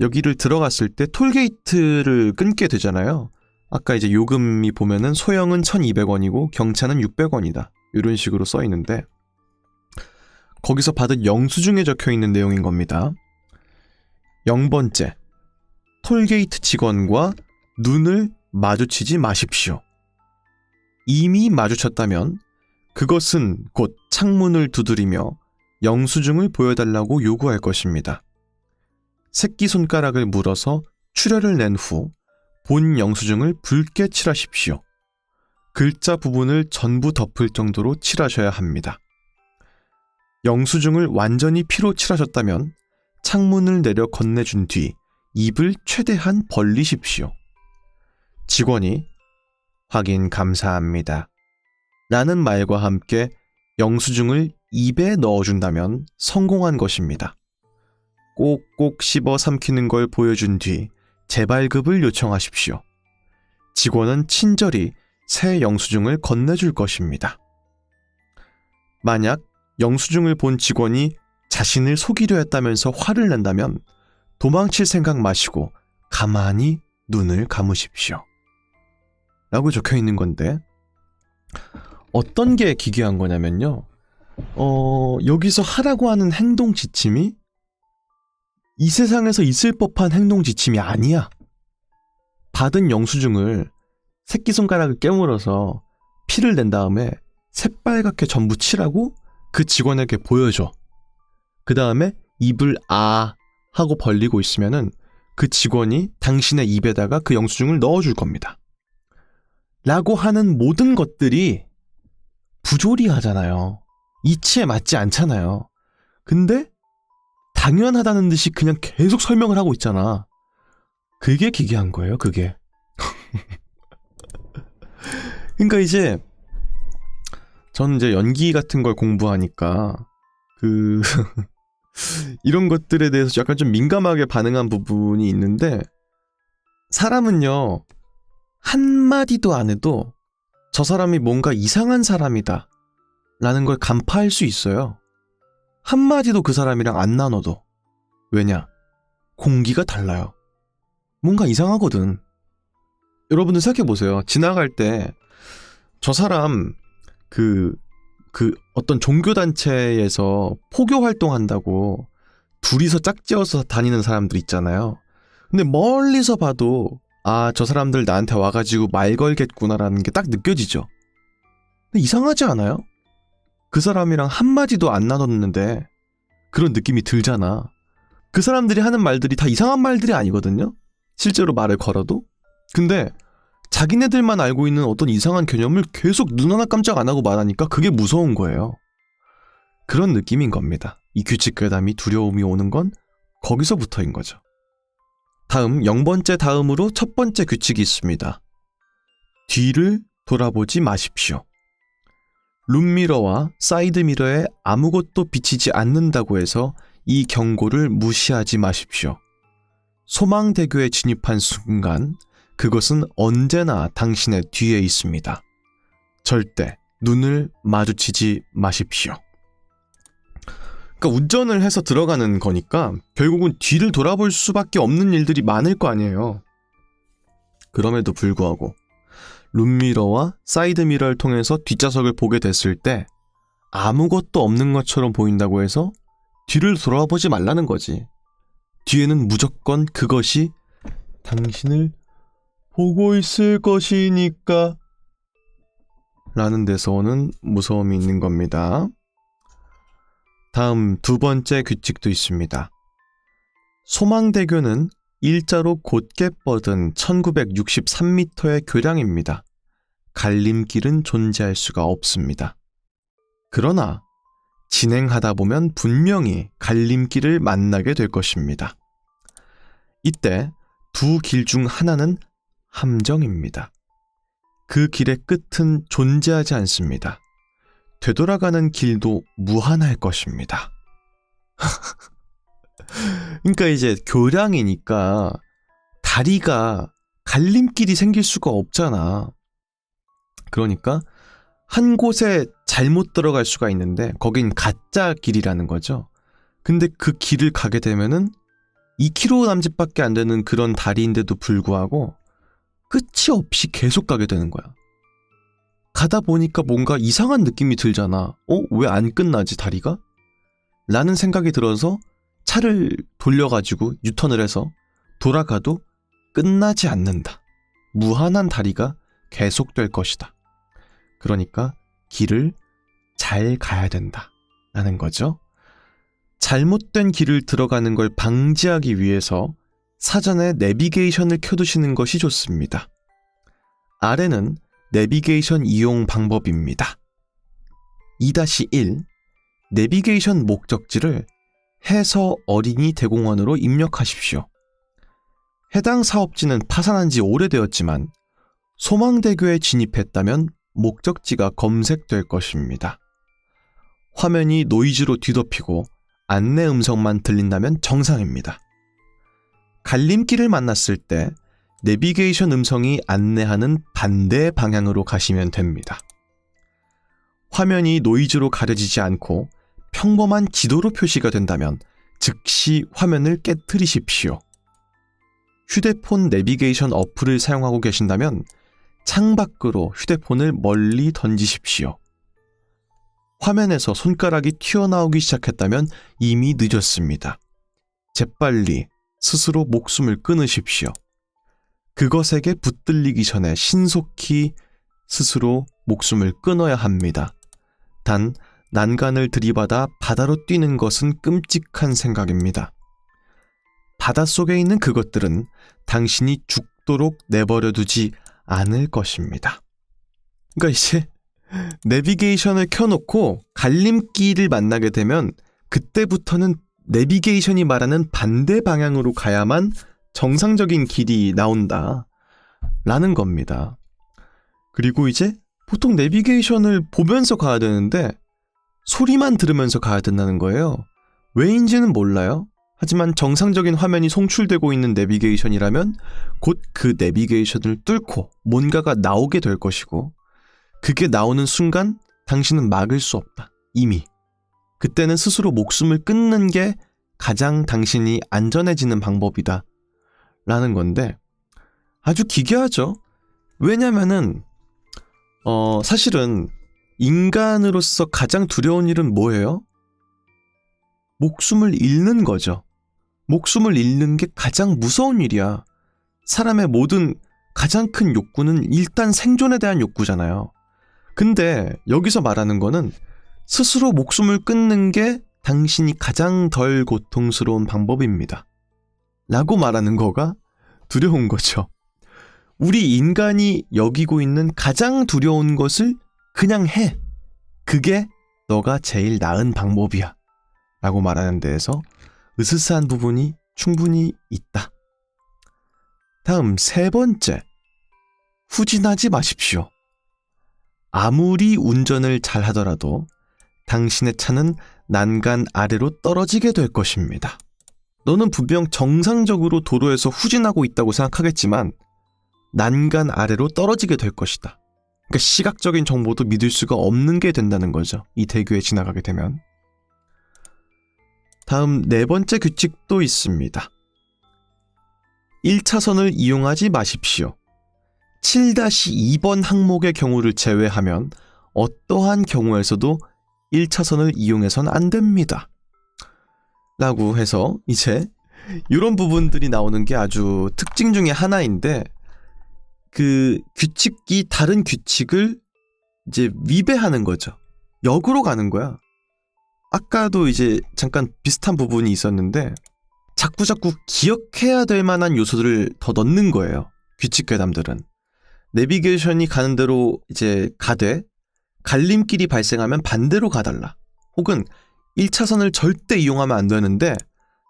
여기를 들어갔을 때 톨게이트를 끊게 되잖아요. 아까 이제 요금이 보면은 소형은 1,200원이고 경차는 600원이다. 이런 식으로 써 있는데 거기서 받은 영수증에 적혀 있는 내용인 겁니다. 0번째, 톨게이트 직원과 눈을 마주치지 마십시오. 이미 마주쳤다면 그것은 곧 창문을 두드리며 영수증을 보여달라고 요구할 것입니다. 새끼손가락을 물어서 출혈을 낸 후 본 영수증을 붉게 칠하십시오. 글자 부분을 전부 덮을 정도로 칠하셔야 합니다. 영수증을 완전히 피로 칠하셨다면 창문을 내려 건네준 뒤 입을 최대한 벌리십시오. 직원이 확인 감사합니다. 라는 말과 함께 영수증을 입에 넣어준다면 성공한 것입니다. 꼭꼭 씹어 삼키는 걸 보여준 뒤 재발급을 요청하십시오. 직원은 친절히 새 영수증을 건네줄 것입니다. 만약 영수증을 본 직원이 자신을 속이려 했다면서 화를 낸다면 도망칠 생각 마시고 가만히 눈을 감으십시오. 라고 적혀 있는 건데 어떤 게 기괴한 거냐면요. 여기서 하라고 하는 행동 지침이 이 세상에서 있을 법한 행동 지침이 아니야. 받은 영수증을 새끼손가락을 깨물어서 피를 낸 다음에 새빨갛게 전부 칠하고 그 직원에게 보여줘. 그 다음에 입을 아 하고 벌리고 있으면은 그 직원이 당신의 입에다가 그 영수증을 넣어줄 겁니다. 라고 하는 모든 것들이 부조리하잖아요. 이치에 맞지 않잖아요. 근데 당연하다는 듯이 그냥 계속 설명을 하고 있잖아. 그게 기괴한 거예요, 그게. 그러니까 이제 저는 이제 연기 같은 걸 공부하니까 이런 것들에 대해서 약간 좀 민감하게 반응한 부분이 있는데 사람은요 한마디도 안 해도 저 사람이 뭔가 이상한 사람이다 라는 걸 간파할 수 있어요. 한마디도 그 사람이랑 안 나눠도. 왜냐? 공기가 달라요. 뭔가 이상하거든. 여러분들 생각해보세요. 지나갈 때 저 사람 어떤 종교단체에서 포교 활동한다고 둘이서 짝지어서 다니는 사람들 있잖아요. 근데 멀리서 봐도 아, 저 사람들 나한테 와가지고 말 걸겠구나라는 게 딱 느껴지죠. 근데 이상하지 않아요? 그 사람이랑 한마디도 안 나눴는데 그런 느낌이 들잖아. 그 사람들이 하는 말들이 다 이상한 말들이 아니거든요? 실제로 말을 걸어도? 근데 자기네들만 알고 있는 어떤 이상한 개념을 계속 눈 하나 깜짝 안 하고 말하니까 그게 무서운 거예요. 그런 느낌인 겁니다. 이 규칙 괴담이 두려움이 오는 건 거기서부터인 거죠. 다음 0번째 다음으로 첫 번째 규칙이 있습니다. 뒤를 돌아보지 마십시오. 룸미러와 사이드미러에 아무것도 비치지 않는다고 해서 이 경고를 무시하지 마십시오. 소망대교에 진입한 순간 그것은 언제나 당신의 뒤에 있습니다. 절대 눈을 마주치지 마십시오. 그러니까 운전을 해서 들어가는 거니까 결국은 뒤를 돌아볼 수밖에 없는 일들이 많을 거 아니에요. 그럼에도 불구하고 룸미러와 사이드미러를 통해서 뒷좌석을 보게 됐을 때 아무것도 없는 것처럼 보인다고 해서 뒤를 돌아보지 말라는 거지. 뒤에는 무조건 그것이 당신을 보고 있을 것이니까 라는 데서 오는 무서움이 있는 겁니다. 다음 두 번째 규칙도 있습니다. 소망대교는 일자로 곧게 뻗은 1963m의 교량입니다. 갈림길은 존재할 수가 없습니다. 그러나 진행하다 보면 분명히 갈림길을 만나게 될 것입니다. 이때 두 길 중 하나는 함정입니다. 그 길의 끝은 존재하지 않습니다. 되돌아가는 길도 무한할 것입니다. 그러니까 이제 교량이니까 다리가 갈림길이 생길 수가 없잖아. 그러니까 한 곳에 잘못 들어갈 수가 있는데 거긴 가짜 길이라는 거죠. 근데 그 길을 가게 되면은 2km 남짓밖에 안 되는 그런 다리인데도 불구하고 끝이 없이 계속 가게 되는 거야. 가다 보니까 뭔가 이상한 느낌이 들잖아. 왜 안 끝나지 다리가? 라는 생각이 들어서 차를 돌려가지고 유턴을 해서 돌아가도 끝나지 않는다. 무한한 다리가 계속될 것이다. 그러니까 길을 잘 가야 된다. 라는 거죠. 잘못된 길을 들어가는 걸 방지하기 위해서 사전에 내비게이션을 켜두시는 것이 좋습니다. 아래는 내비게이션 이용 방법입니다. 2-1 내비게이션 목적지를 해서 어린이 대공원으로 입력하십시오. 해당 사업지는 파산한 지 오래되었지만 소망대교에 진입했다면 목적지가 검색될 것입니다. 화면이 노이즈로 뒤덮이고 안내 음성만 들린다면 정상입니다. 갈림길을 만났을 때 내비게이션 음성이 안내하는 반대 방향으로 가시면 됩니다. 화면이 노이즈로 가려지지 않고 평범한 지도로 표시가 된다면 즉시 화면을 깨트리십시오. 휴대폰 내비게이션 어플을 사용하고 계신다면 창밖으로 휴대폰을 멀리 던지십시오. 화면에서 손가락이 튀어나오기 시작했다면 이미 늦었습니다. 재빨리 스스로 목숨을 끊으십시오. 그것에게 붙들리기 전에 신속히 스스로 목숨을 끊어야 합니다. 단 난간을 들이받아 바다로 뛰는 것은 끔찍한 생각입니다. 바닷속에 있는 그것들은 당신이 죽도록 내버려두지 않을 것입니다. 그러니까 이제 내비게이션을 켜놓고 갈림길을 만나게 되면 그때부터는 내비게이션이 말하는 반대 방향으로 가야만 정상적인 길이 나온다 라는 겁니다. 그리고 이제 보통 내비게이션을 보면서 가야 되는데 소리만 들으면서 가야 된다는 거예요. 왜인지는 몰라요. 하지만 정상적인 화면이 송출되고 있는 내비게이션이라면 곧 그 내비게이션을 뚫고 뭔가가 나오게 될 것이고 그게 나오는 순간 당신은 막을 수 없다. 이미. 그때는 스스로 목숨을 끊는 게 가장 당신이 안전해지는 방법이다. 라는 건데 아주 기괴하죠. 왜냐면은 사실은 인간으로서 가장 두려운 일은 뭐예요? 목숨을 잃는 거죠. 목숨을 잃는 게 가장 무서운 일이야. 사람의 모든 가장 큰 욕구는 일단 생존에 대한 욕구잖아요. 근데 여기서 말하는 거는 스스로 목숨을 끊는 게 당신이 가장 덜 고통스러운 방법입니다. 라고 말하는 거가 두려운 거죠. 우리 인간이 여기고 있는 가장 두려운 것을 그냥 해. 그게 너가 제일 나은 방법이야. 라고 말하는 데에서 으스스한 부분이 충분히 있다. 다음 세 번째. 후진하지 마십시오. 아무리 운전을 잘 하더라도 당신의 차는 난간 아래로 떨어지게 될 것입니다. 너는 분명 정상적으로 도로에서 후진하고 있다고 생각하겠지만 난간 아래로 떨어지게 될 것이다. 그러니까 시각적인 정보도 믿을 수가 없는 게 된다는 거죠. 이 대교에 지나가게 되면. 다음 네 번째 규칙도 있습니다. 1차선을 이용하지 마십시오. 7-2번 항목의 경우를 제외하면 어떠한 경우에서도 1차선을 이용해선 안 됩니다. 라고 해서 이제 이런 부분들이 나오는 게 아주 특징 중에 하나인데 그 규칙이 다른 규칙을 이제 위배하는 거죠. 역으로 가는 거야. 아까도 이제 잠깐 비슷한 부분이 있었는데 자꾸자꾸 기억해야 될 만한 요소들을 더 넣는 거예요. 규칙 괴담들은. 내비게이션이 가는 대로 이제 가되 갈림길이 발생하면 반대로 가달라. 혹은 1차선을 절대 이용하면 안 되는데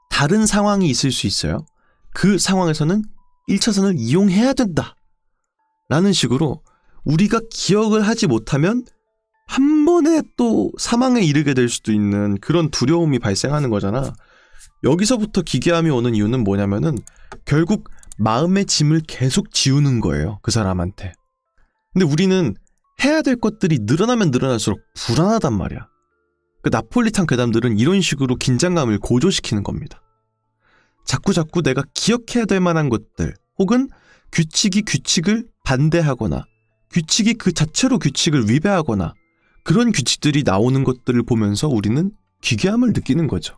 다른 상황이 있을 수 있어요. 그 상황에서는 1차선을 이용해야 된다. 라는 식으로 우리가 기억을 하지 못하면 한 번에 또 사망에 이르게 될 수도 있는 그런 두려움이 발생하는 거잖아. 여기서부터 기괴함이 오는 이유는 뭐냐면은 결국 마음의 짐을 계속 지우는 거예요. 그 사람한테. 근데 우리는 해야 될 것들이 늘어나면 늘어날수록 불안하단 말이야. 그 나폴리탄 괴담들은 이런 식으로 긴장감을 고조시키는 겁니다. 자꾸자꾸 내가 기억해야 될 만한 것들 혹은 규칙이 규칙을 반대하거나 규칙이 그 자체로 규칙을 위배하거나 그런 규칙들이 나오는 것들을 보면서 우리는 기괴함을 느끼는 거죠.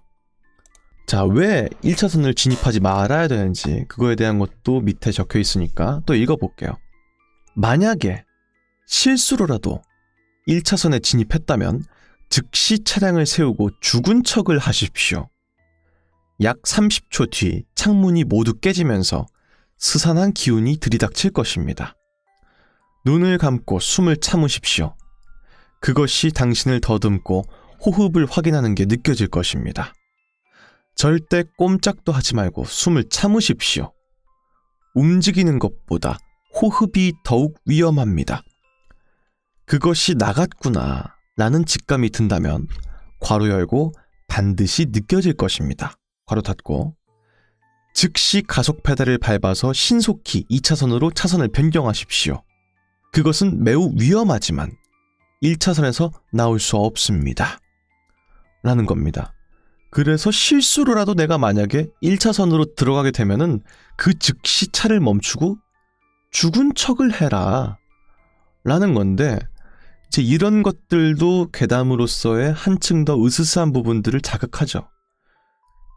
자, 왜 1차선을 진입하지 말아야 되는지 그거에 대한 것도 밑에 적혀 있으니까 또 읽어볼게요. 만약에 실수로라도 1차선에 진입했다면 즉시 차량을 세우고 죽은 척을 하십시오. 약 30초 뒤 창문이 모두 깨지면서 스산한 기운이 들이닥칠 것입니다. 눈을 감고 숨을 참으십시오. 그것이 당신을 더듬고 호흡을 확인하는 게 느껴질 것입니다. 절대 꼼짝도 하지 말고 숨을 참으십시오. 움직이는 것보다 호흡이 더욱 위험합니다. 그것이 나갔구나 라는 직감이 든다면 괄호 열고 반드시 느껴질 것입니다. 괄호 닫고 즉시 가속 페달을 밟아서 신속히 2차선으로 차선을 변경하십시오. 그것은 매우 위험하지만 1차선에서 나올 수 없습니다. 라는 겁니다. 그래서 실수로라도 내가 만약에 1차선으로 들어가게 되면은 그 즉시 차를 멈추고 죽은 척을 해라. 라는 건데 이제 이런 것들도 괴담으로서의 한층 더 으스스한 부분들을 자극하죠.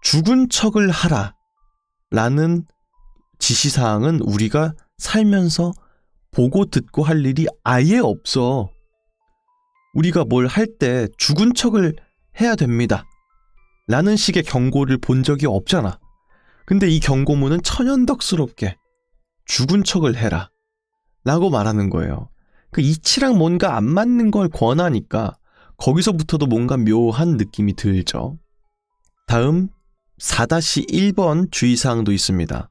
죽은 척을 하라. 라는 지시사항은 우리가 살면서 보고 듣고 할 일이 아예 없어. 우리가 뭘 할 때 죽은 척을 해야 됩니다. 라는 식의 경고를 본 적이 없잖아. 근데 이 경고문은 천연덕스럽게 죽은 척을 해라. 라고 말하는 거예요. 그 이치랑 뭔가 안 맞는 걸 권하니까 거기서부터도 뭔가 묘한 느낌이 들죠. 다음 4-1번 주의사항도 있습니다.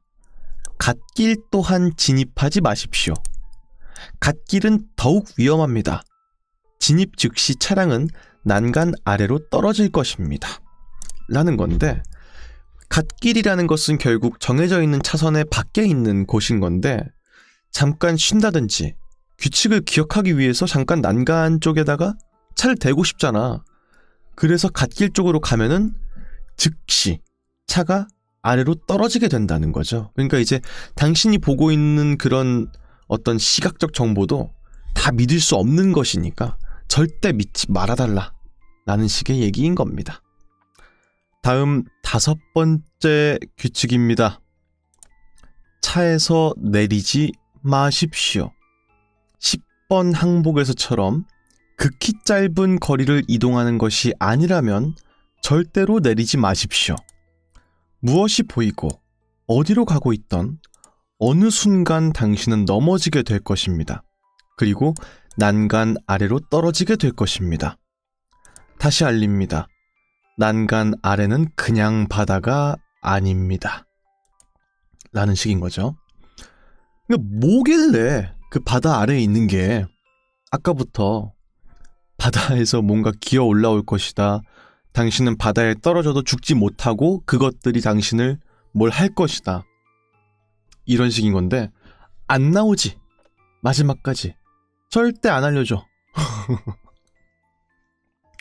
갓길 또한 진입하지 마십시오. 갓길은 더욱 위험합니다. 진입 즉시 차량은 난간 아래로 떨어질 것입니다. 라는 건데 갓길이라는 것은 결국 정해져 있는 차선의 밖에 있는 곳인 건데 잠깐 쉰다든지 규칙을 기억하기 위해서 잠깐 난간 쪽에다가 차를 대고 싶잖아. 그래서 갓길 쪽으로 가면은 즉시 차가 아래로 떨어지게 된다는 거죠. 그러니까 이제 당신이 보고 있는 그런 어떤 시각적 정보도 다 믿을 수 없는 것이니까 절대 믿지 말아달라 라는 식의 얘기인 겁니다. 다음 5번째 규칙입니다. 차에서 내리지 마십시오. 10번 항목에서처럼 극히 짧은 거리를 이동하는 것이 아니라면 절대로 내리지 마십시오. 무엇이 보이고 어디로 가고 있던 어느 순간 당신은 넘어지게 될 것입니다. 그리고 난간 아래로 떨어지게 될 것입니다. 다시 알립니다. 난간 아래는 그냥 바다가 아닙니다. 라는 식인 거죠. 그러니까 뭐길래 그 바다 아래에 있는 게 아까부터 바다에서 뭔가 기어 올라올 것이다. 당신은 바다에 떨어져도 죽지 못하고 그것들이 당신을 뭘 할 것이다. 이런 식인 건데 안 나오지. 마지막까지. 절대 안 알려줘.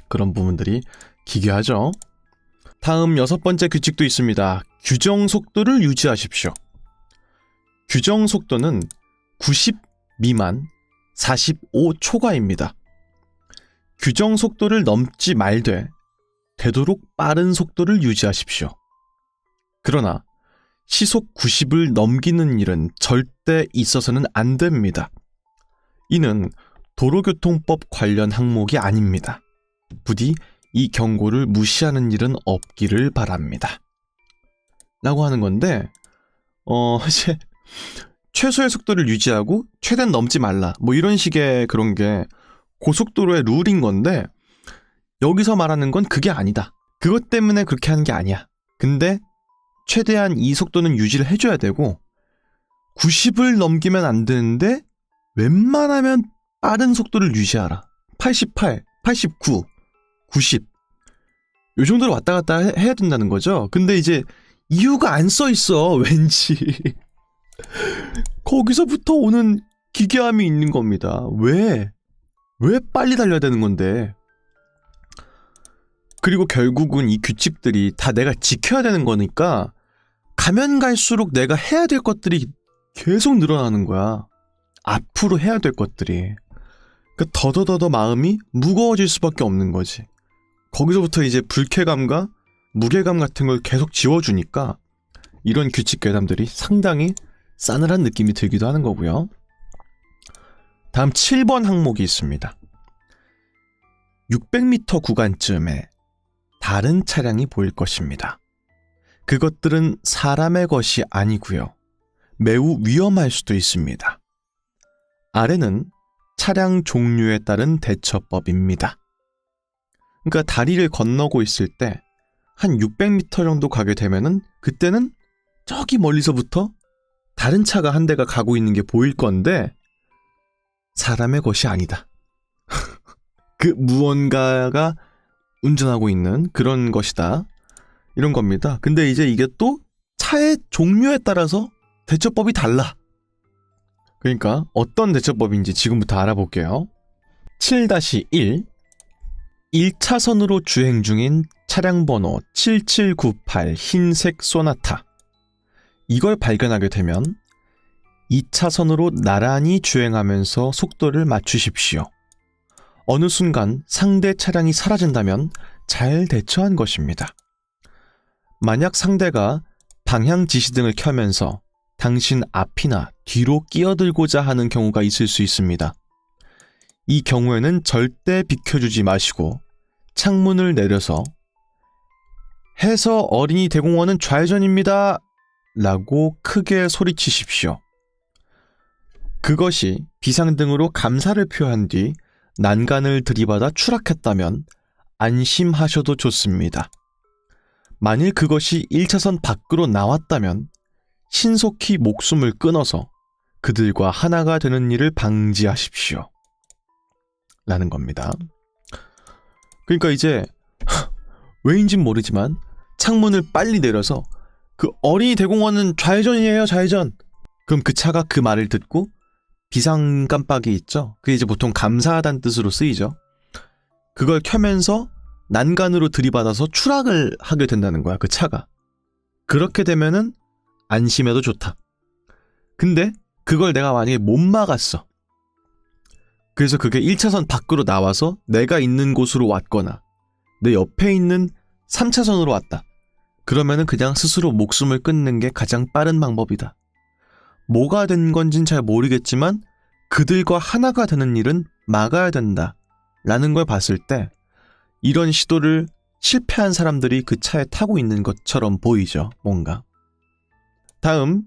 그런 부분들이 기괴하죠. 다음 6번째 규칙도 있습니다. 규정 속도를 유지하십시오. 규정 속도는 90 미만 45 초과입니다. 규정 속도를 넘지 말되 되도록 빠른 속도를 유지하십시오. 그러나 시속 90을 넘기는 일은 절대 있어서는 안 됩니다. 이는 도로교통법 관련 항목이 아닙니다. 부디 이 경고를 무시하는 일은 없기를 바랍니다. 라고 하는 건데, 이제 최소의 속도를 유지하고 최대한 넘지 말라. 뭐 이런 식의 그런 게 고속도로의 룰인 건데, 여기서 말하는 건 그게 아니다. 그것 때문에 그렇게 하는 게 아니야. 근데 최대한 이 속도는 유지를 해줘야 되고 90을 넘기면 안 되는데 웬만하면 빠른 속도를 유지하라. 88, 89, 90 요 정도로 왔다 갔다 해야 된다는 거죠. 근데 이제 이유가 안 써 있어. 왠지 거기서부터 오는 기괴함이 있는 겁니다. 왜 빨리 달려야 되는 건데. 그리고 결국은 이 규칙들이 다 내가 지켜야 되는 거니까 가면 갈수록 내가 해야 될 것들이 계속 늘어나는 거야. 앞으로 해야 될 것들이. 그러니까 더더더더 마음이 무거워질 수밖에 없는 거지. 거기서부터 이제 불쾌감과 무게감 같은 걸 계속 지워주니까 이런 규칙 괴담들이 상당히 싸늘한 느낌이 들기도 하는 거고요. 다음 7번 항목이 있습니다. 600m 구간쯤에 다른 차량이 보일 것입니다. 그것들은 사람의 것이 아니고요. 매우 위험할 수도 있습니다. 아래는 차량 종류에 따른 대처법입니다. 그러니까 다리를 건너고 있을 때 한 600m 정도 가게 되면은 그때는 저기 멀리서부터 다른 차가 한 대가 가고 있는 게 보일 건데 사람의 것이 아니다. 그 무언가가 운전하고 있는 그런 것이다. 이런 겁니다. 근데 이제 이게 또 차의 종류에 따라서 대처법이 달라. 그러니까 어떤 대처법인지 지금부터 알아볼게요. 7-1 1차선으로 주행 중인 차량 번호 7798 흰색 소나타. 이걸 발견하게 되면 2차선으로 나란히 주행하면서 속도를 맞추십시오. 어느 순간 상대 차량이 사라진다면 잘 대처한 것입니다. 만약 상대가 방향 지시등을 켜면서 당신 앞이나 뒤로 끼어들고자 하는 경우가 있을 수 있습니다. 이 경우에는 절대 비켜주지 마시고 창문을 내려서 해서 어린이 대공원은 좌회전입니다 라고 크게 소리치십시오. 그것이 비상등으로 감사를 표한 뒤 난간을 들이받아 추락했다면 안심하셔도 좋습니다. 만일 그것이 1차선 밖으로 나왔다면 신속히 목숨을 끊어서 그들과 하나가 되는 일을 방지하십시오. 라는 겁니다. 그러니까 이제 왜인진 모르지만 창문을 빨리 내려서 그 어린이 대공원은 좌회전이에요, 좌회전. 그럼 그 차가 그 말을 듣고 비상 깜빡이 있죠? 그게 이제 보통 감사하다는 뜻으로 쓰이죠. 그걸 켜면서 난간으로 들이받아서 추락을 하게 된다는 거야, 그 차가. 그렇게 되면은 안심해도 좋다. 근데 그걸 내가 만약에 못 막았어. 그래서 그게 1차선 밖으로 나와서 내가 있는 곳으로 왔거나 내 옆에 있는 3차선으로 왔다. 그러면은 그냥 스스로 목숨을 끊는 게 가장 빠른 방법이다. 뭐가 된 건진 잘 모르겠지만 그들과 하나가 되는 일은 막아야 된다. 라는 걸 봤을 때 이런 시도를 실패한 사람들이 그 차에 타고 있는 것처럼 보이죠, 뭔가. 다음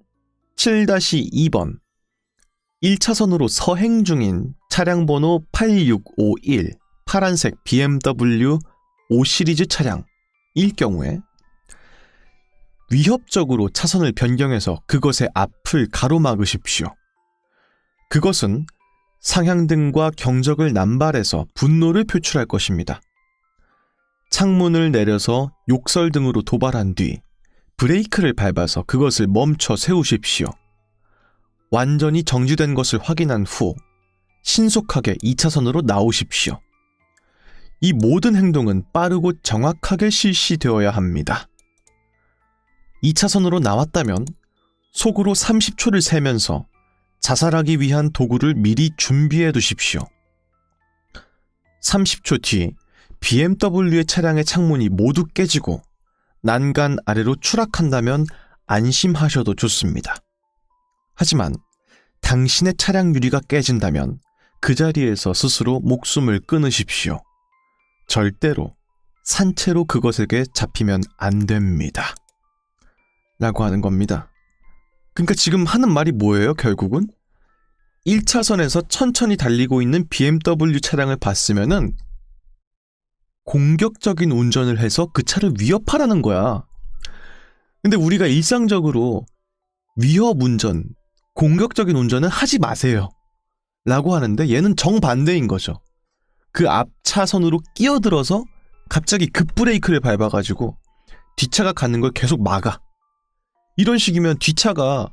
7-2번 1차선으로 서행 중인 차량 번호 8651 파란색 BMW 5시리즈 차량일 경우에 위협적으로 차선을 변경해서 그것의 앞을 가로막으십시오. 그것은 상향등과 경적을 남발해서 분노를 표출할 것입니다. 창문을 내려서 욕설 등으로 도발한 뒤 브레이크를 밟아서 그것을 멈춰 세우십시오. 완전히 정지된 것을 확인한 후 신속하게 2차선으로 나오십시오. 이 모든 행동은 빠르고 정확하게 실시되어야 합니다. 2차선으로 나왔다면 속으로 30초를 세면서 자살하기 위한 도구를 미리 준비해 두십시오. 30초 뒤 BMW의 차량의 창문이 모두 깨지고 난간 아래로 추락한다면 안심하셔도 좋습니다. 하지만 당신의 차량 유리가 깨진다면 그 자리에서 스스로 목숨을 끊으십시오. 절대로 산채로 그것에게 잡히면 안 됩니다. 라고 하는 겁니다. 그러니까 지금 하는 말이 뭐예요, 결국은? 1차선에서 천천히 달리고 있는 BMW 차량을 봤으면은 공격적인 운전을 해서 그 차를 위협하라는 거야. 근데 우리가 일상적으로 위협 운전, 공격적인 운전은 하지 마세요. 라고 하는데 얘는 정반대인 거죠. 그 앞 차선으로 끼어들어서 갑자기 급브레이크를 밟아가지고 뒷차가 가는 걸 계속 막아. 이런 식이면 뒷차가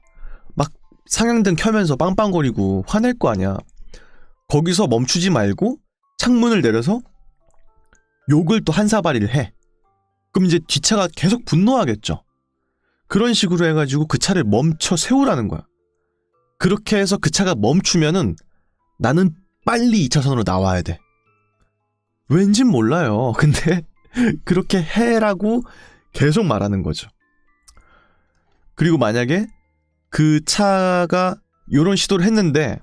막 상향등 켜면서 빵빵거리고 화낼 거 아니야. 거기서 멈추지 말고 창문을 내려서 욕을 또 한 사발이를 해. 그럼 이제 뒷차가 계속 분노하겠죠. 그런 식으로 해가지고 그 차를 멈춰 세우라는 거야. 그렇게 해서 그 차가 멈추면은 나는 빨리 2차선으로 나와야 돼. 왠진 몰라요. 근데 그렇게 해라고 계속 말하는 거죠. 그리고 만약에 그 차가 이런 시도를 했는데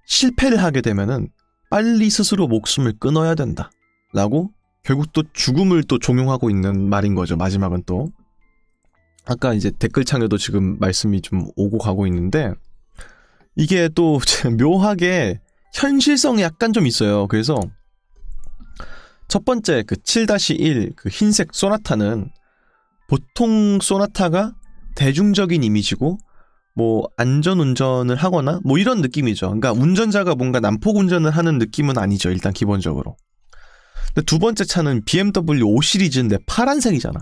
실패를 하게 되면은 빨리 스스로 목숨을 끊어야 된다. 라고 결국 또 죽음을 또 종용하고 있는 말인 거죠. 마지막은 또. 아까 이제 댓글창에도 지금 말씀이 좀 오고 가고 있는데 이게 또 묘하게 현실성이 약간 좀 있어요. 그래서 첫 번째 그 7-1 그 흰색 소나타는 보통 소나타가 대중적인 이미지고 뭐 안전운전을 하거나 뭐 이런 느낌이죠. 그러니까 운전자가 뭔가 난폭 운전을 하는 느낌은 아니죠. 일단 기본적으로. 근데 두 번째 차는 BMW 5 시리즈인데 파란색이잖아.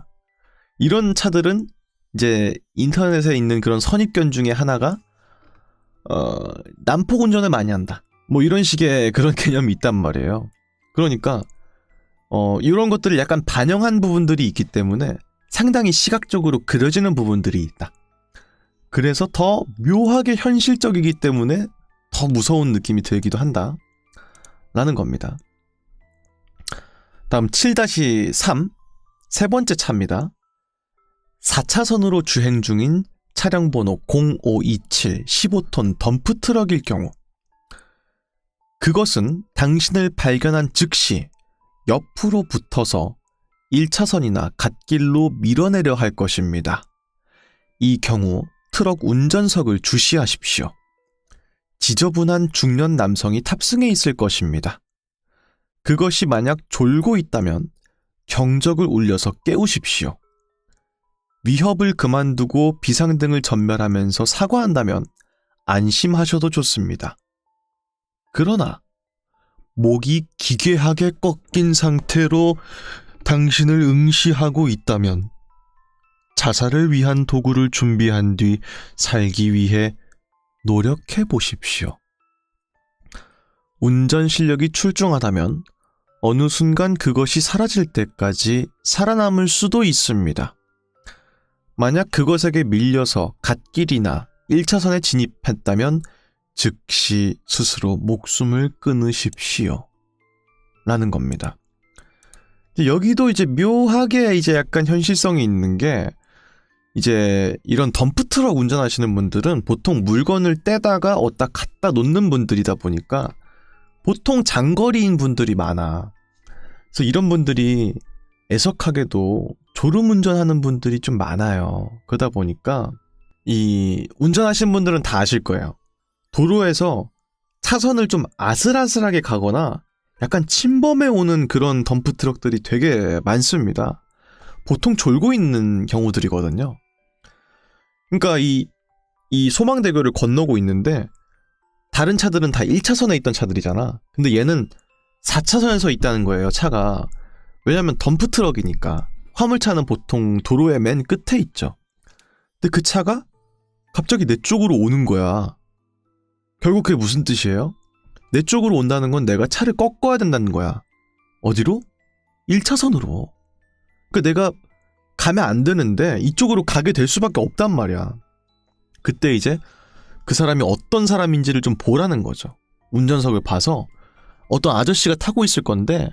이런 차들은 이제 인터넷에 있는 그런 선입견 중에 하나가 난폭 운전을 많이 한다. 뭐 이런 식의 그런 개념이 있단 말이에요. 그러니까 이런 것들을 약간 반영한 부분들이 있기 때문에 상당히 시각적으로 그려지는 부분들이 있다. 그래서 더 묘하게 현실적이기 때문에 더 무서운 느낌이 들기도 한다. 라는 겁니다. 다음 7-3 세 번째 차입니다. 4차선으로 주행 중인 차량 번호 0527 15톤 덤프트럭일 경우 그것은 당신을 발견한 즉시 옆으로 붙어서 1차선이나 갓길로 밀어내려 할 것입니다. 이 경우 트럭 운전석을 주시하십시오. 지저분한 중년 남성이 탑승해 있을 것입니다. 그것이 만약 졸고 있다면 경적을 울려서 깨우십시오. 위협을 그만두고 비상등을 전멸하면서 사과한다면 안심하셔도 좋습니다. 그러나 목이 기괴하게 꺾인 상태로 당신을 응시하고 있다면 자살을 위한 도구를 준비한 뒤 살기 위해 노력해 보십시오. 운전 실력이 출중하다면 어느 순간 그것이 사라질 때까지 살아남을 수도 있습니다. 만약 그것에게 밀려서 갓길이나 1차선에 진입했다면 즉시 스스로 목숨을 끊으십시오. 라는 겁니다. 여기도 이제 묘하게 이제 약간 현실성이 있는 게 이제 이런 덤프트럭 운전하시는 분들은 보통 물건을 떼다가 어디다 갖다 놓는 분들이다 보니까 보통 장거리인 분들이 많아. 그래서 이런 분들이 애석하게도 졸음운전하는 분들이 좀 많아요. 그러다 보니까 이 운전하시는 분들은 다 아실 거예요. 도로에서 차선을 좀 아슬아슬하게 가거나 약간 침범해 오는 그런 덤프트럭들이 되게 많습니다. 보통 졸고 있는 경우들이거든요. 그러니까 이 소망대교를 건너고 있는데 다른 차들은 다 1차선에 있던 차들이잖아. 근데 얘는 4차선에서 있다는 거예요, 차가. 왜냐면 덤프트럭이니까. 화물차는 보통 도로의 맨 끝에 있죠. 근데 그 차가 갑자기 내 쪽으로 오는 거야. 결국 그게 무슨 뜻이에요? 내 쪽으로 온다는 건 내가 차를 꺾어야 된다는 거야. 어디로? 1차선으로. 그러니까 내가 가면 안 되는데 이쪽으로 가게 될 수밖에 없단 말이야. 그때 이제 그 사람이 어떤 사람인지를 좀 보라는 거죠. 운전석을 봐서 어떤 아저씨가 타고 있을 건데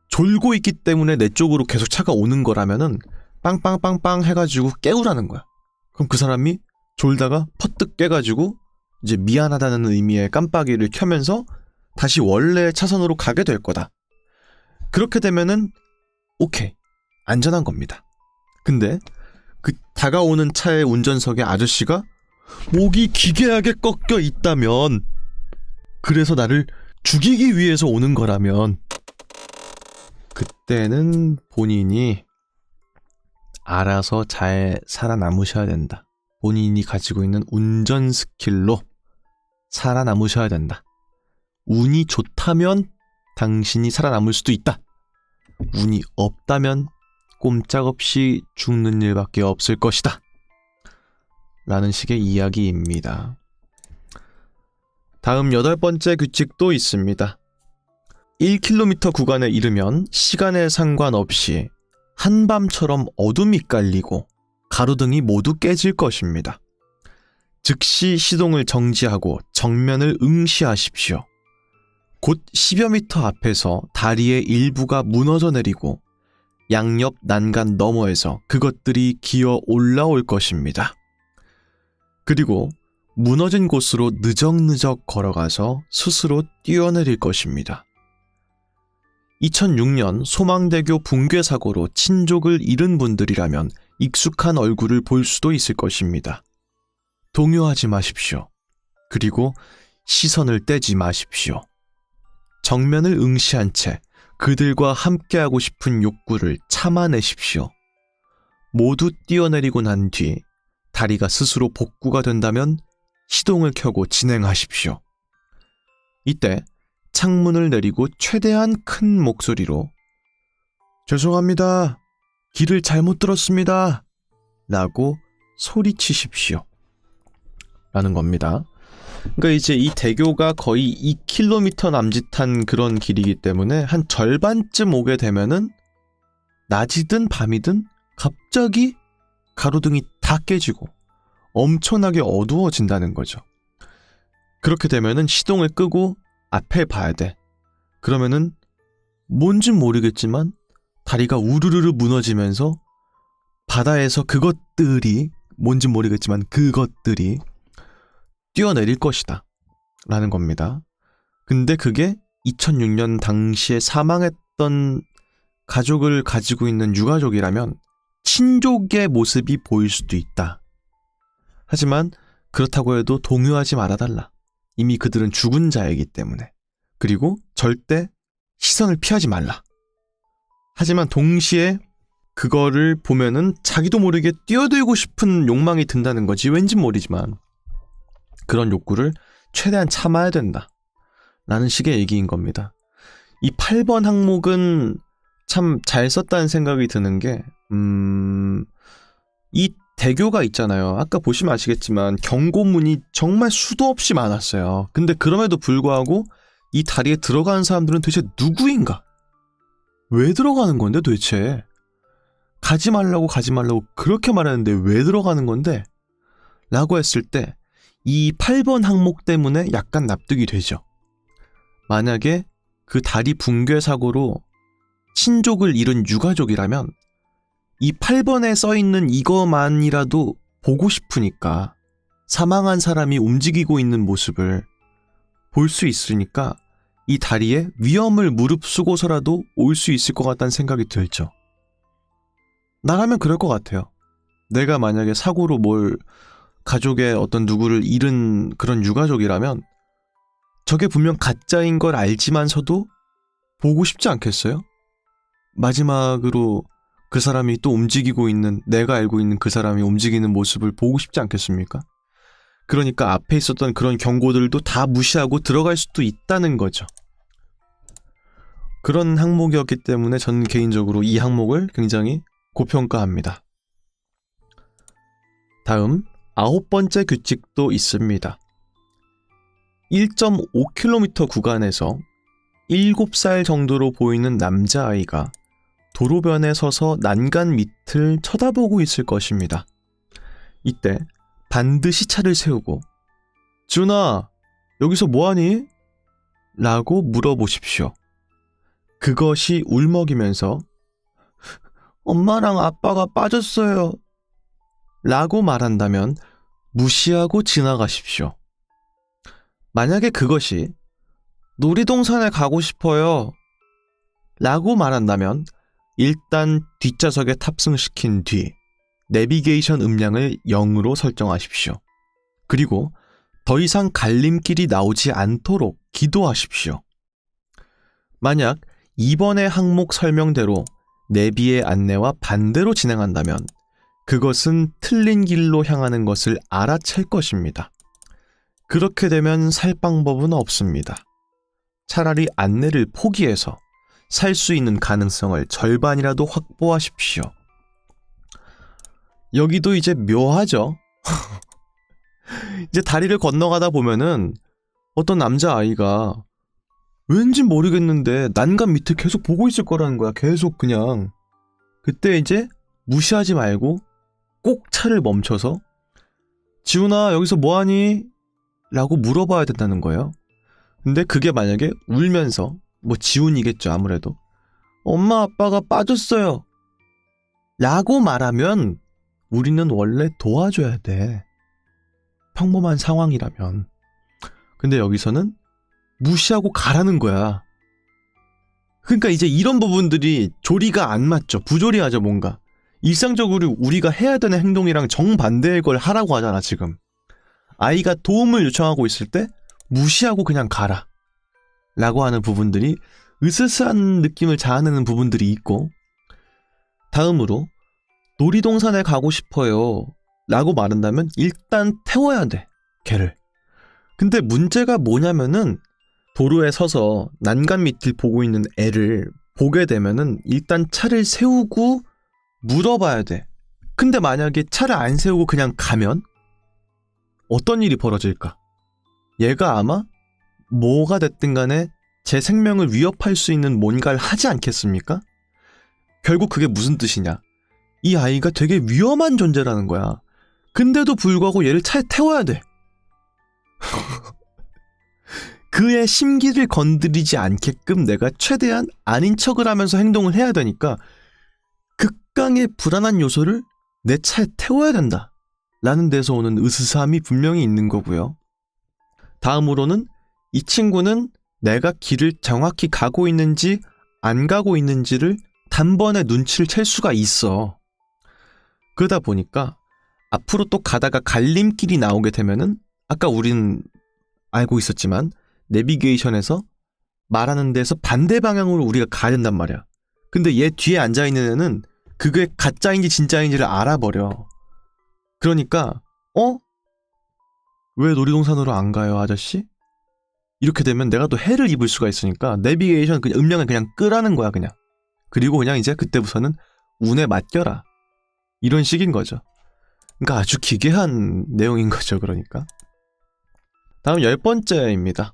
졸고 있기 때문에 내 쪽으로 계속 차가 오는 거라면은 빵빵빵빵 해가지고 깨우라는 거야. 그럼 그 사람이 졸다가 퍼뜩 깨가지고 이제 미안하다는 의미의 깜빡이를 켜면서 다시 원래 차선으로 가게 될 거다. 그렇게 되면은 오케이. 안전한 겁니다. 근데 그 다가오는 차의 운전석에 아저씨가 목이 기괴하게 꺾여 있다면, 그래서 나를 죽이기 위해서 오는 거라면, 그때는 본인이 알아서 잘 살아남으셔야 된다. 본인이 가지고 있는 운전 스킬로 살아남으셔야 된다. 운이 좋다면 당신이 살아남을 수도 있다. 운이 없다면 꼼짝없이 죽는 일밖에 없을 것이다. 라는 식의 이야기입니다. 다음 8번째 규칙도 있습니다. 1km 구간에 이르면 시간에 상관없이 한밤처럼 어둠이 깔리고 가로등이 모두 깨질 것입니다. 즉시 시동을 정지하고 정면을 응시하십시오. 곧 10여 미터 앞에서 다리의 일부가 무너져 내리고 양옆 난간 너머에서 그것들이 기어 올라올 것입니다. 그리고 무너진 곳으로 느적느적 걸어가서 스스로 뛰어내릴 것입니다. 2006년 소망대교 붕괴 사고로 친족을 잃은 분들이라면 익숙한 얼굴을 볼 수도 있을 것입니다. 동요하지 마십시오. 그리고 시선을 떼지 마십시오. 정면을 응시한 채 그들과 함께하고 싶은 욕구를 참아내십시오. 모두 뛰어내리고 난 뒤 다리가 스스로 복구가 된다면 시동을 켜고 진행하십시오. 이때 창문을 내리고 최대한 큰 목소리로 죄송합니다. 길을 잘못 들었습니다. 라고 소리치십시오. 라는 겁니다. 그러니까 이제 이 대교가 거의 2km 남짓한 그런 길이기 때문에 한 절반쯤 오게 되면은 낮이든 밤이든 갑자기 가로등이 다 깨지고 엄청나게 어두워진다는 거죠. 그렇게 되면은 시동을 끄고 앞에 봐야 돼. 그러면은 뭔진 모르겠지만 다리가 우르르르 무너지면서 바다에서 그것들이, 뭔진 모르겠지만 그것들이 뛰어내릴 것이다 라는 겁니다. 근데 그게 2006년 당시에 사망했던 가족을 가지고 있는 유가족이라면 친족의 모습이 보일 수도 있다. 하지만 그렇다고 해도 동요하지 말아달라. 이미 그들은 죽은 자이기 때문에. 그리고 절대 시선을 피하지 말라. 하지만 동시에 그거를 보면은 자기도 모르게 뛰어들고 싶은 욕망이 든다는 거지. 왠진 모르지만 그런 욕구를 최대한 참아야 된다 라는 식의 얘기인 겁니다. 이 8번 항목은 참 잘 썼다는 생각이 드는 게 이 대교가 있잖아요. 아까 보시면 아시겠지만 경고문이 정말 수도 없이 많았어요. 근데 그럼에도 불구하고 이 다리에 들어가는 사람들은 도대체 누구인가? 왜 들어가는 건데 도대체? 가지 말라고 그렇게 말하는데 왜 들어가는 건데? 라고 했을 때 이 8번 항목 때문에 약간 납득이 되죠. 만약에 그 다리 붕괴 사고로 친족을 잃은 유가족이라면 이 8번에 써있는 이거만이라도 보고 싶으니까, 사망한 사람이 움직이고 있는 모습을 볼 수 있으니까 이 다리에 위험을 무릅쓰고서라도 올 수 있을 것 같다는 생각이 들죠. 나라면 그럴 것 같아요. 내가 만약에 사고로 가족의 어떤 누구를 잃은 그런 유가족이라면 저게 분명 가짜인 걸 알지만서도 보고 싶지 않겠어요? 마지막으로 그 사람이 또 움직이고 있는, 내가 알고 있는 그 사람이 움직이는 모습을 보고 싶지 않겠습니까? 그러니까 앞에 있었던 그런 경고들도 다 무시하고 들어갈 수도 있다는 거죠. 그런 항목이었기 때문에 저는 개인적으로 이 항목을 굉장히 고평가합니다. 다음 9번째 규칙도 있습니다. 1.5km 구간에서 7살 정도로 보이는 남자아이가 도로변에 서서 난간 밑을 쳐다보고 있을 것입니다. 이때 반드시 차를 세우고 준아, 여기서 뭐하니? 라고 물어보십시오. 그것이 울먹이면서 엄마랑 아빠가 빠졌어요 라고 말한다면 무시하고 지나가십시오. 만약에 그것이 놀이동산에 가고 싶어요 라고 말한다면 일단 뒷좌석에 탑승시킨 뒤 내비게이션 음량을 0으로 설정하십시오. 그리고 더 이상 갈림길이 나오지 않도록 기도하십시오. 만약 2번의 항목 설명대로 내비의 안내와 반대로 진행한다면 그것은 틀린 길로 향하는 것을 알아챌 것입니다. 그렇게 되면 살 방법은 없습니다. 차라리 안내를 포기해서 살 수 있는 가능성을 절반이라도 확보하십시오. 여기도 이제 묘하죠. 이제 다리를 건너가다 보면은 어떤 남자아이가 왠지 모르겠는데 난간 밑을 계속 보고 있을 거라는 거야. 계속 그냥. 그때 이제 무시하지 말고 꼭 차를 멈춰서 지훈아 여기서 뭐하니? 라고 물어봐야 된다는 거예요. 근데 그게 만약에 울면서 뭐 지훈이겠죠 아무래도 엄마 아빠가 빠졌어요 라고 말하면 우리는 원래 도와줘야 돼. 평범한 상황이라면. 근데 여기서는 무시하고 가라는 거야. 그러니까 이제 이런 부분들이 조리가 안 맞죠. 부조리하죠 뭔가. 일상적으로 우리가 해야 되는 행동이랑 정반대의 걸 하라고 하잖아 지금. 아이가 도움을 요청하고 있을 때 무시하고 그냥 가라 라고 하는 부분들이 으스스한 느낌을 자아내는 부분들이 있고, 다음으로 놀이동산에 가고 싶어요 라고 말한다면 일단 태워야 돼 걔를. 근데 문제가 뭐냐면은 도로에 서서 난간 밑을 보고 있는 애를 보게 되면은 일단 차를 세우고 물어봐야 돼. 근데 만약에 차를 안 세우고 그냥 가면 어떤 일이 벌어질까? 얘가 아마 뭐가 됐든 간에 제 생명을 위협할 수 있는 뭔가를 하지 않겠습니까? 결국 그게 무슨 뜻이냐? 이 아이가 되게 위험한 존재라는 거야. 근데도 불구하고 얘를 차에 태워야 돼. 그의 심기를 건드리지 않게끔 내가 최대한 아닌 척을 하면서 행동을 해야 되니까 극강의 불안한 요소를 내 차에 태워야 된다 라는 데서 오는 으스스함이 분명히 있는 거고요. 다음으로는 이 친구는 내가 길을 정확히 가고 있는지 안 가고 있는지를 단번에 눈치를 챌 수가 있어. 그러다 보니까 앞으로 또 가다가 갈림길이 나오게 되면은 아까 우린 알고 있었지만 내비게이션에서 말하는 데서 반대 방향으로 우리가 가야 된단 말이야. 근데 얘 뒤에 앉아있는 애는 그게 가짜인지 진짜인지를 알아버려. 그러니까 왜 놀이동산으로 안 가요 아저씨? 이렇게 되면 내가 또 해를 입을 수가 있으니까 내비게이션 그냥 음량을 그냥 끄라는 거야 그냥. 그리고 그냥 이제 그때부터는 운에 맡겨라 이런 식인 거죠. 그러니까 아주 기괴한 내용인 거죠. 그러니까 다음 10번째입니다.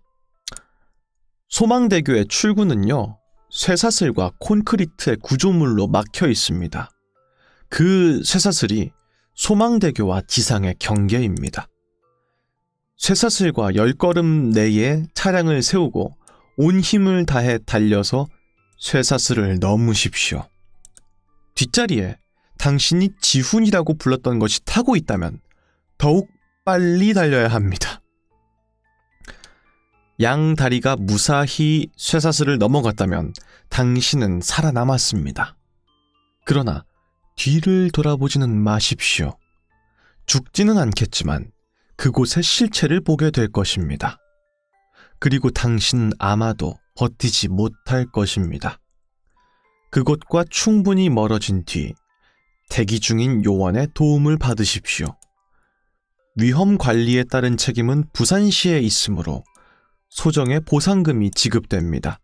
소망대교의 출구는요 쇠사슬과 콘크리트의 구조물로 막혀 있습니다. 그 쇠사슬이 소망대교와 지상의 경계입니다. 쇠사슬과 10걸음 내에 차량을 세우고 온 힘을 다해 달려서 쇠사슬을 넘으십시오. 뒷자리에 당신이 지훈이라고 불렀던 것이 타고 있다면 더욱 빨리 달려야 합니다. 양 다리가 무사히 쇠사슬을 넘어갔다면 당신은 살아남았습니다. 그러나 뒤를 돌아보지는 마십시오. 죽지는 않겠지만 그곳의 실체를 보게 될 것입니다. 그리고 당신은 아마도 버티지 못할 것입니다. 그곳과 충분히 멀어진 뒤 대기 중인 요원의 도움을 받으십시오. 위험 관리에 따른 책임은 부산시에 있으므로 소정의 보상금이 지급됩니다.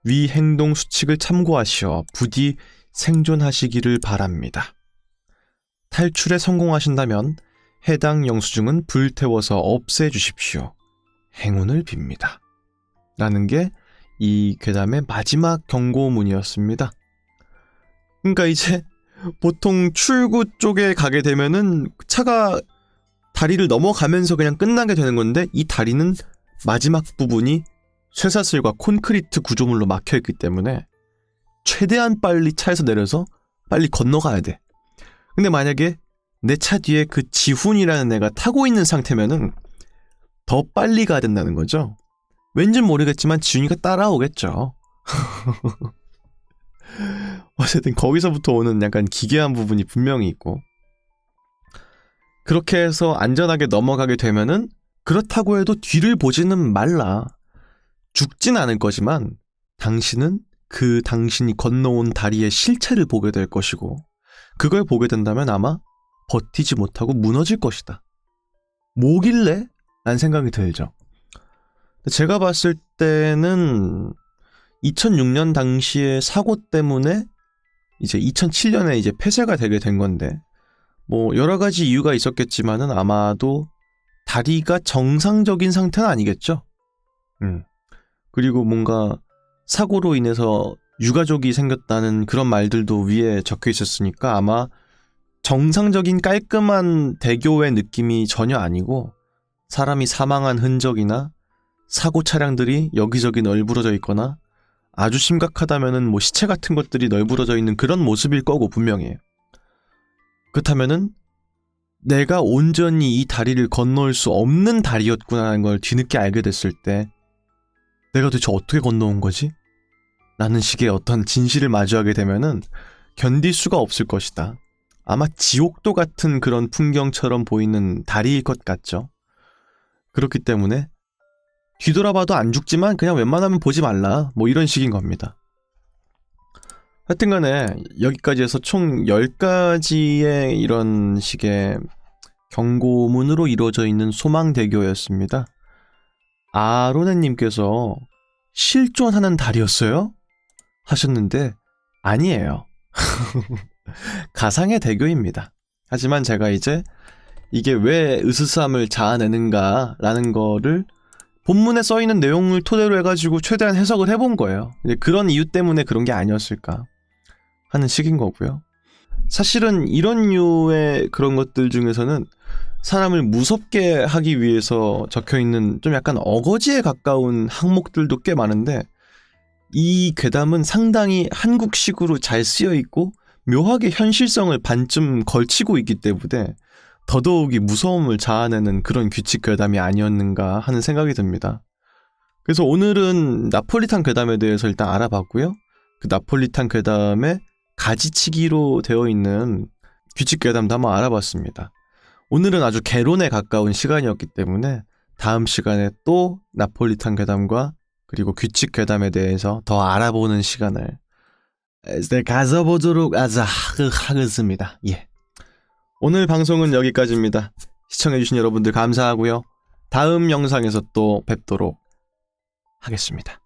위 행동 수칙을 참고하시어 부디 생존하시기를 바랍니다. 탈출에 성공하신다면 해당 영수증은 불태워서 없애주십시오. 행운을 빕니다. 라는 게 이 괴담의 마지막 경고문이었습니다. 그러니까 이제 보통 출구 쪽에 가게 되면은 차가 다리를 넘어가면서 그냥 끝나게 되는 건데 이 다리는 마지막 부분이 쇠사슬과 콘크리트 구조물로 막혀있기 때문에 최대한 빨리 차에서 내려서 빨리 건너가야 돼. 근데 만약에 내 차 뒤에 그 지훈이라는 애가 타고 있는 상태면은 더 빨리 가야 된다는 거죠. 왠진 모르겠지만 지훈이가 따라오겠죠. 어쨌든 거기서부터 오는 약간 기괴한 부분이 분명히 있고, 그렇게 해서 안전하게 넘어가게 되면은 그렇다고 해도 뒤를 보지는 말라. 죽진 않을 거지만 당신은 그 당신이 건너온 다리의 실체를 보게 될 것이고, 그걸 보게 된다면 아마 버티지 못하고 무너질 것이다. 뭐길래? 라는 생각이 들죠. 제가 봤을 때는 2006년 당시의 사고 때문에 이제 2007년에 이제 폐쇄가 되게 된 건데, 뭐 여러 가지 이유가 있었겠지만은 아마도 다리가 정상적인 상태는 아니겠죠. 그리고 뭔가 사고로 인해서 유가족이 생겼다는 그런 말들도 위에 적혀 있었으니까 아마 정상적인 깔끔한 대교의 느낌이 전혀 아니고, 사람이 사망한 흔적이나 사고 차량들이 여기저기 널브러져 있거나 아주 심각하다면은 뭐 시체 같은 것들이 널브러져 있는 그런 모습일 거고 분명해요. 그렇다면은 내가 온전히 이 다리를 건너올 수 없는 다리였구나라는 걸 뒤늦게 알게 됐을 때 내가 도대체 어떻게 건너온 거지? 라는 식의 어떤 진실을 마주하게 되면은 견딜 수가 없을 것이다. 아마 지옥도 같은 그런 풍경처럼 보이는 다리일 것 같죠. 그렇기 때문에 뒤돌아봐도 안 죽지만 그냥 웬만하면 보지 말라, 뭐 이런 식인 겁니다. 하여튼간에 여기까지 해서 총 10가지의 이런 식의 경고문으로 이루어져 있는 소망대교였습니다. 아로네님께서 실존하는 다리였어요? 하셨는데 아니에요. 가상의 대교입니다. 하지만 제가 이제 이게 왜 으스스함을 자아내는가 라는 거를 본문에 써있는 내용을 토대로 해가지고 최대한 해석을 해본 거예요. 이제 그런 이유 때문에 그런 게 아니었을까 하는 식인 거고요. 사실은 이런 류의 그런 것들 중에서는 사람을 무섭게 하기 위해서 적혀있는 좀 약간 어거지에 가까운 항목들도 꽤 많은데, 이 괴담은 상당히 한국식으로 잘 쓰여있고 묘하게 현실성을 반쯤 걸치고 있기 때문에 더더욱이 무서움을 자아내는 그런 규칙 괴담이 아니었는가 하는 생각이 듭니다. 그래서 오늘은 나폴리탄 괴담에 대해서 일단 알아봤고요. 그 나폴리탄 괴담의 가지치기로 되어 있는 규칙 괴담도 한번 알아봤습니다. 오늘은 아주 개론에 가까운 시간이었기 때문에 다음 시간에 또 나폴리탄 괴담과 그리고 규칙 괴담에 대해서 더 알아보는 시간을 가져보도록 하겠습니다. 예. 오늘 방송은 여기까지입니다. 시청해주신 여러분들 감사하고요. 다음 영상에서 또 뵙도록 하겠습니다.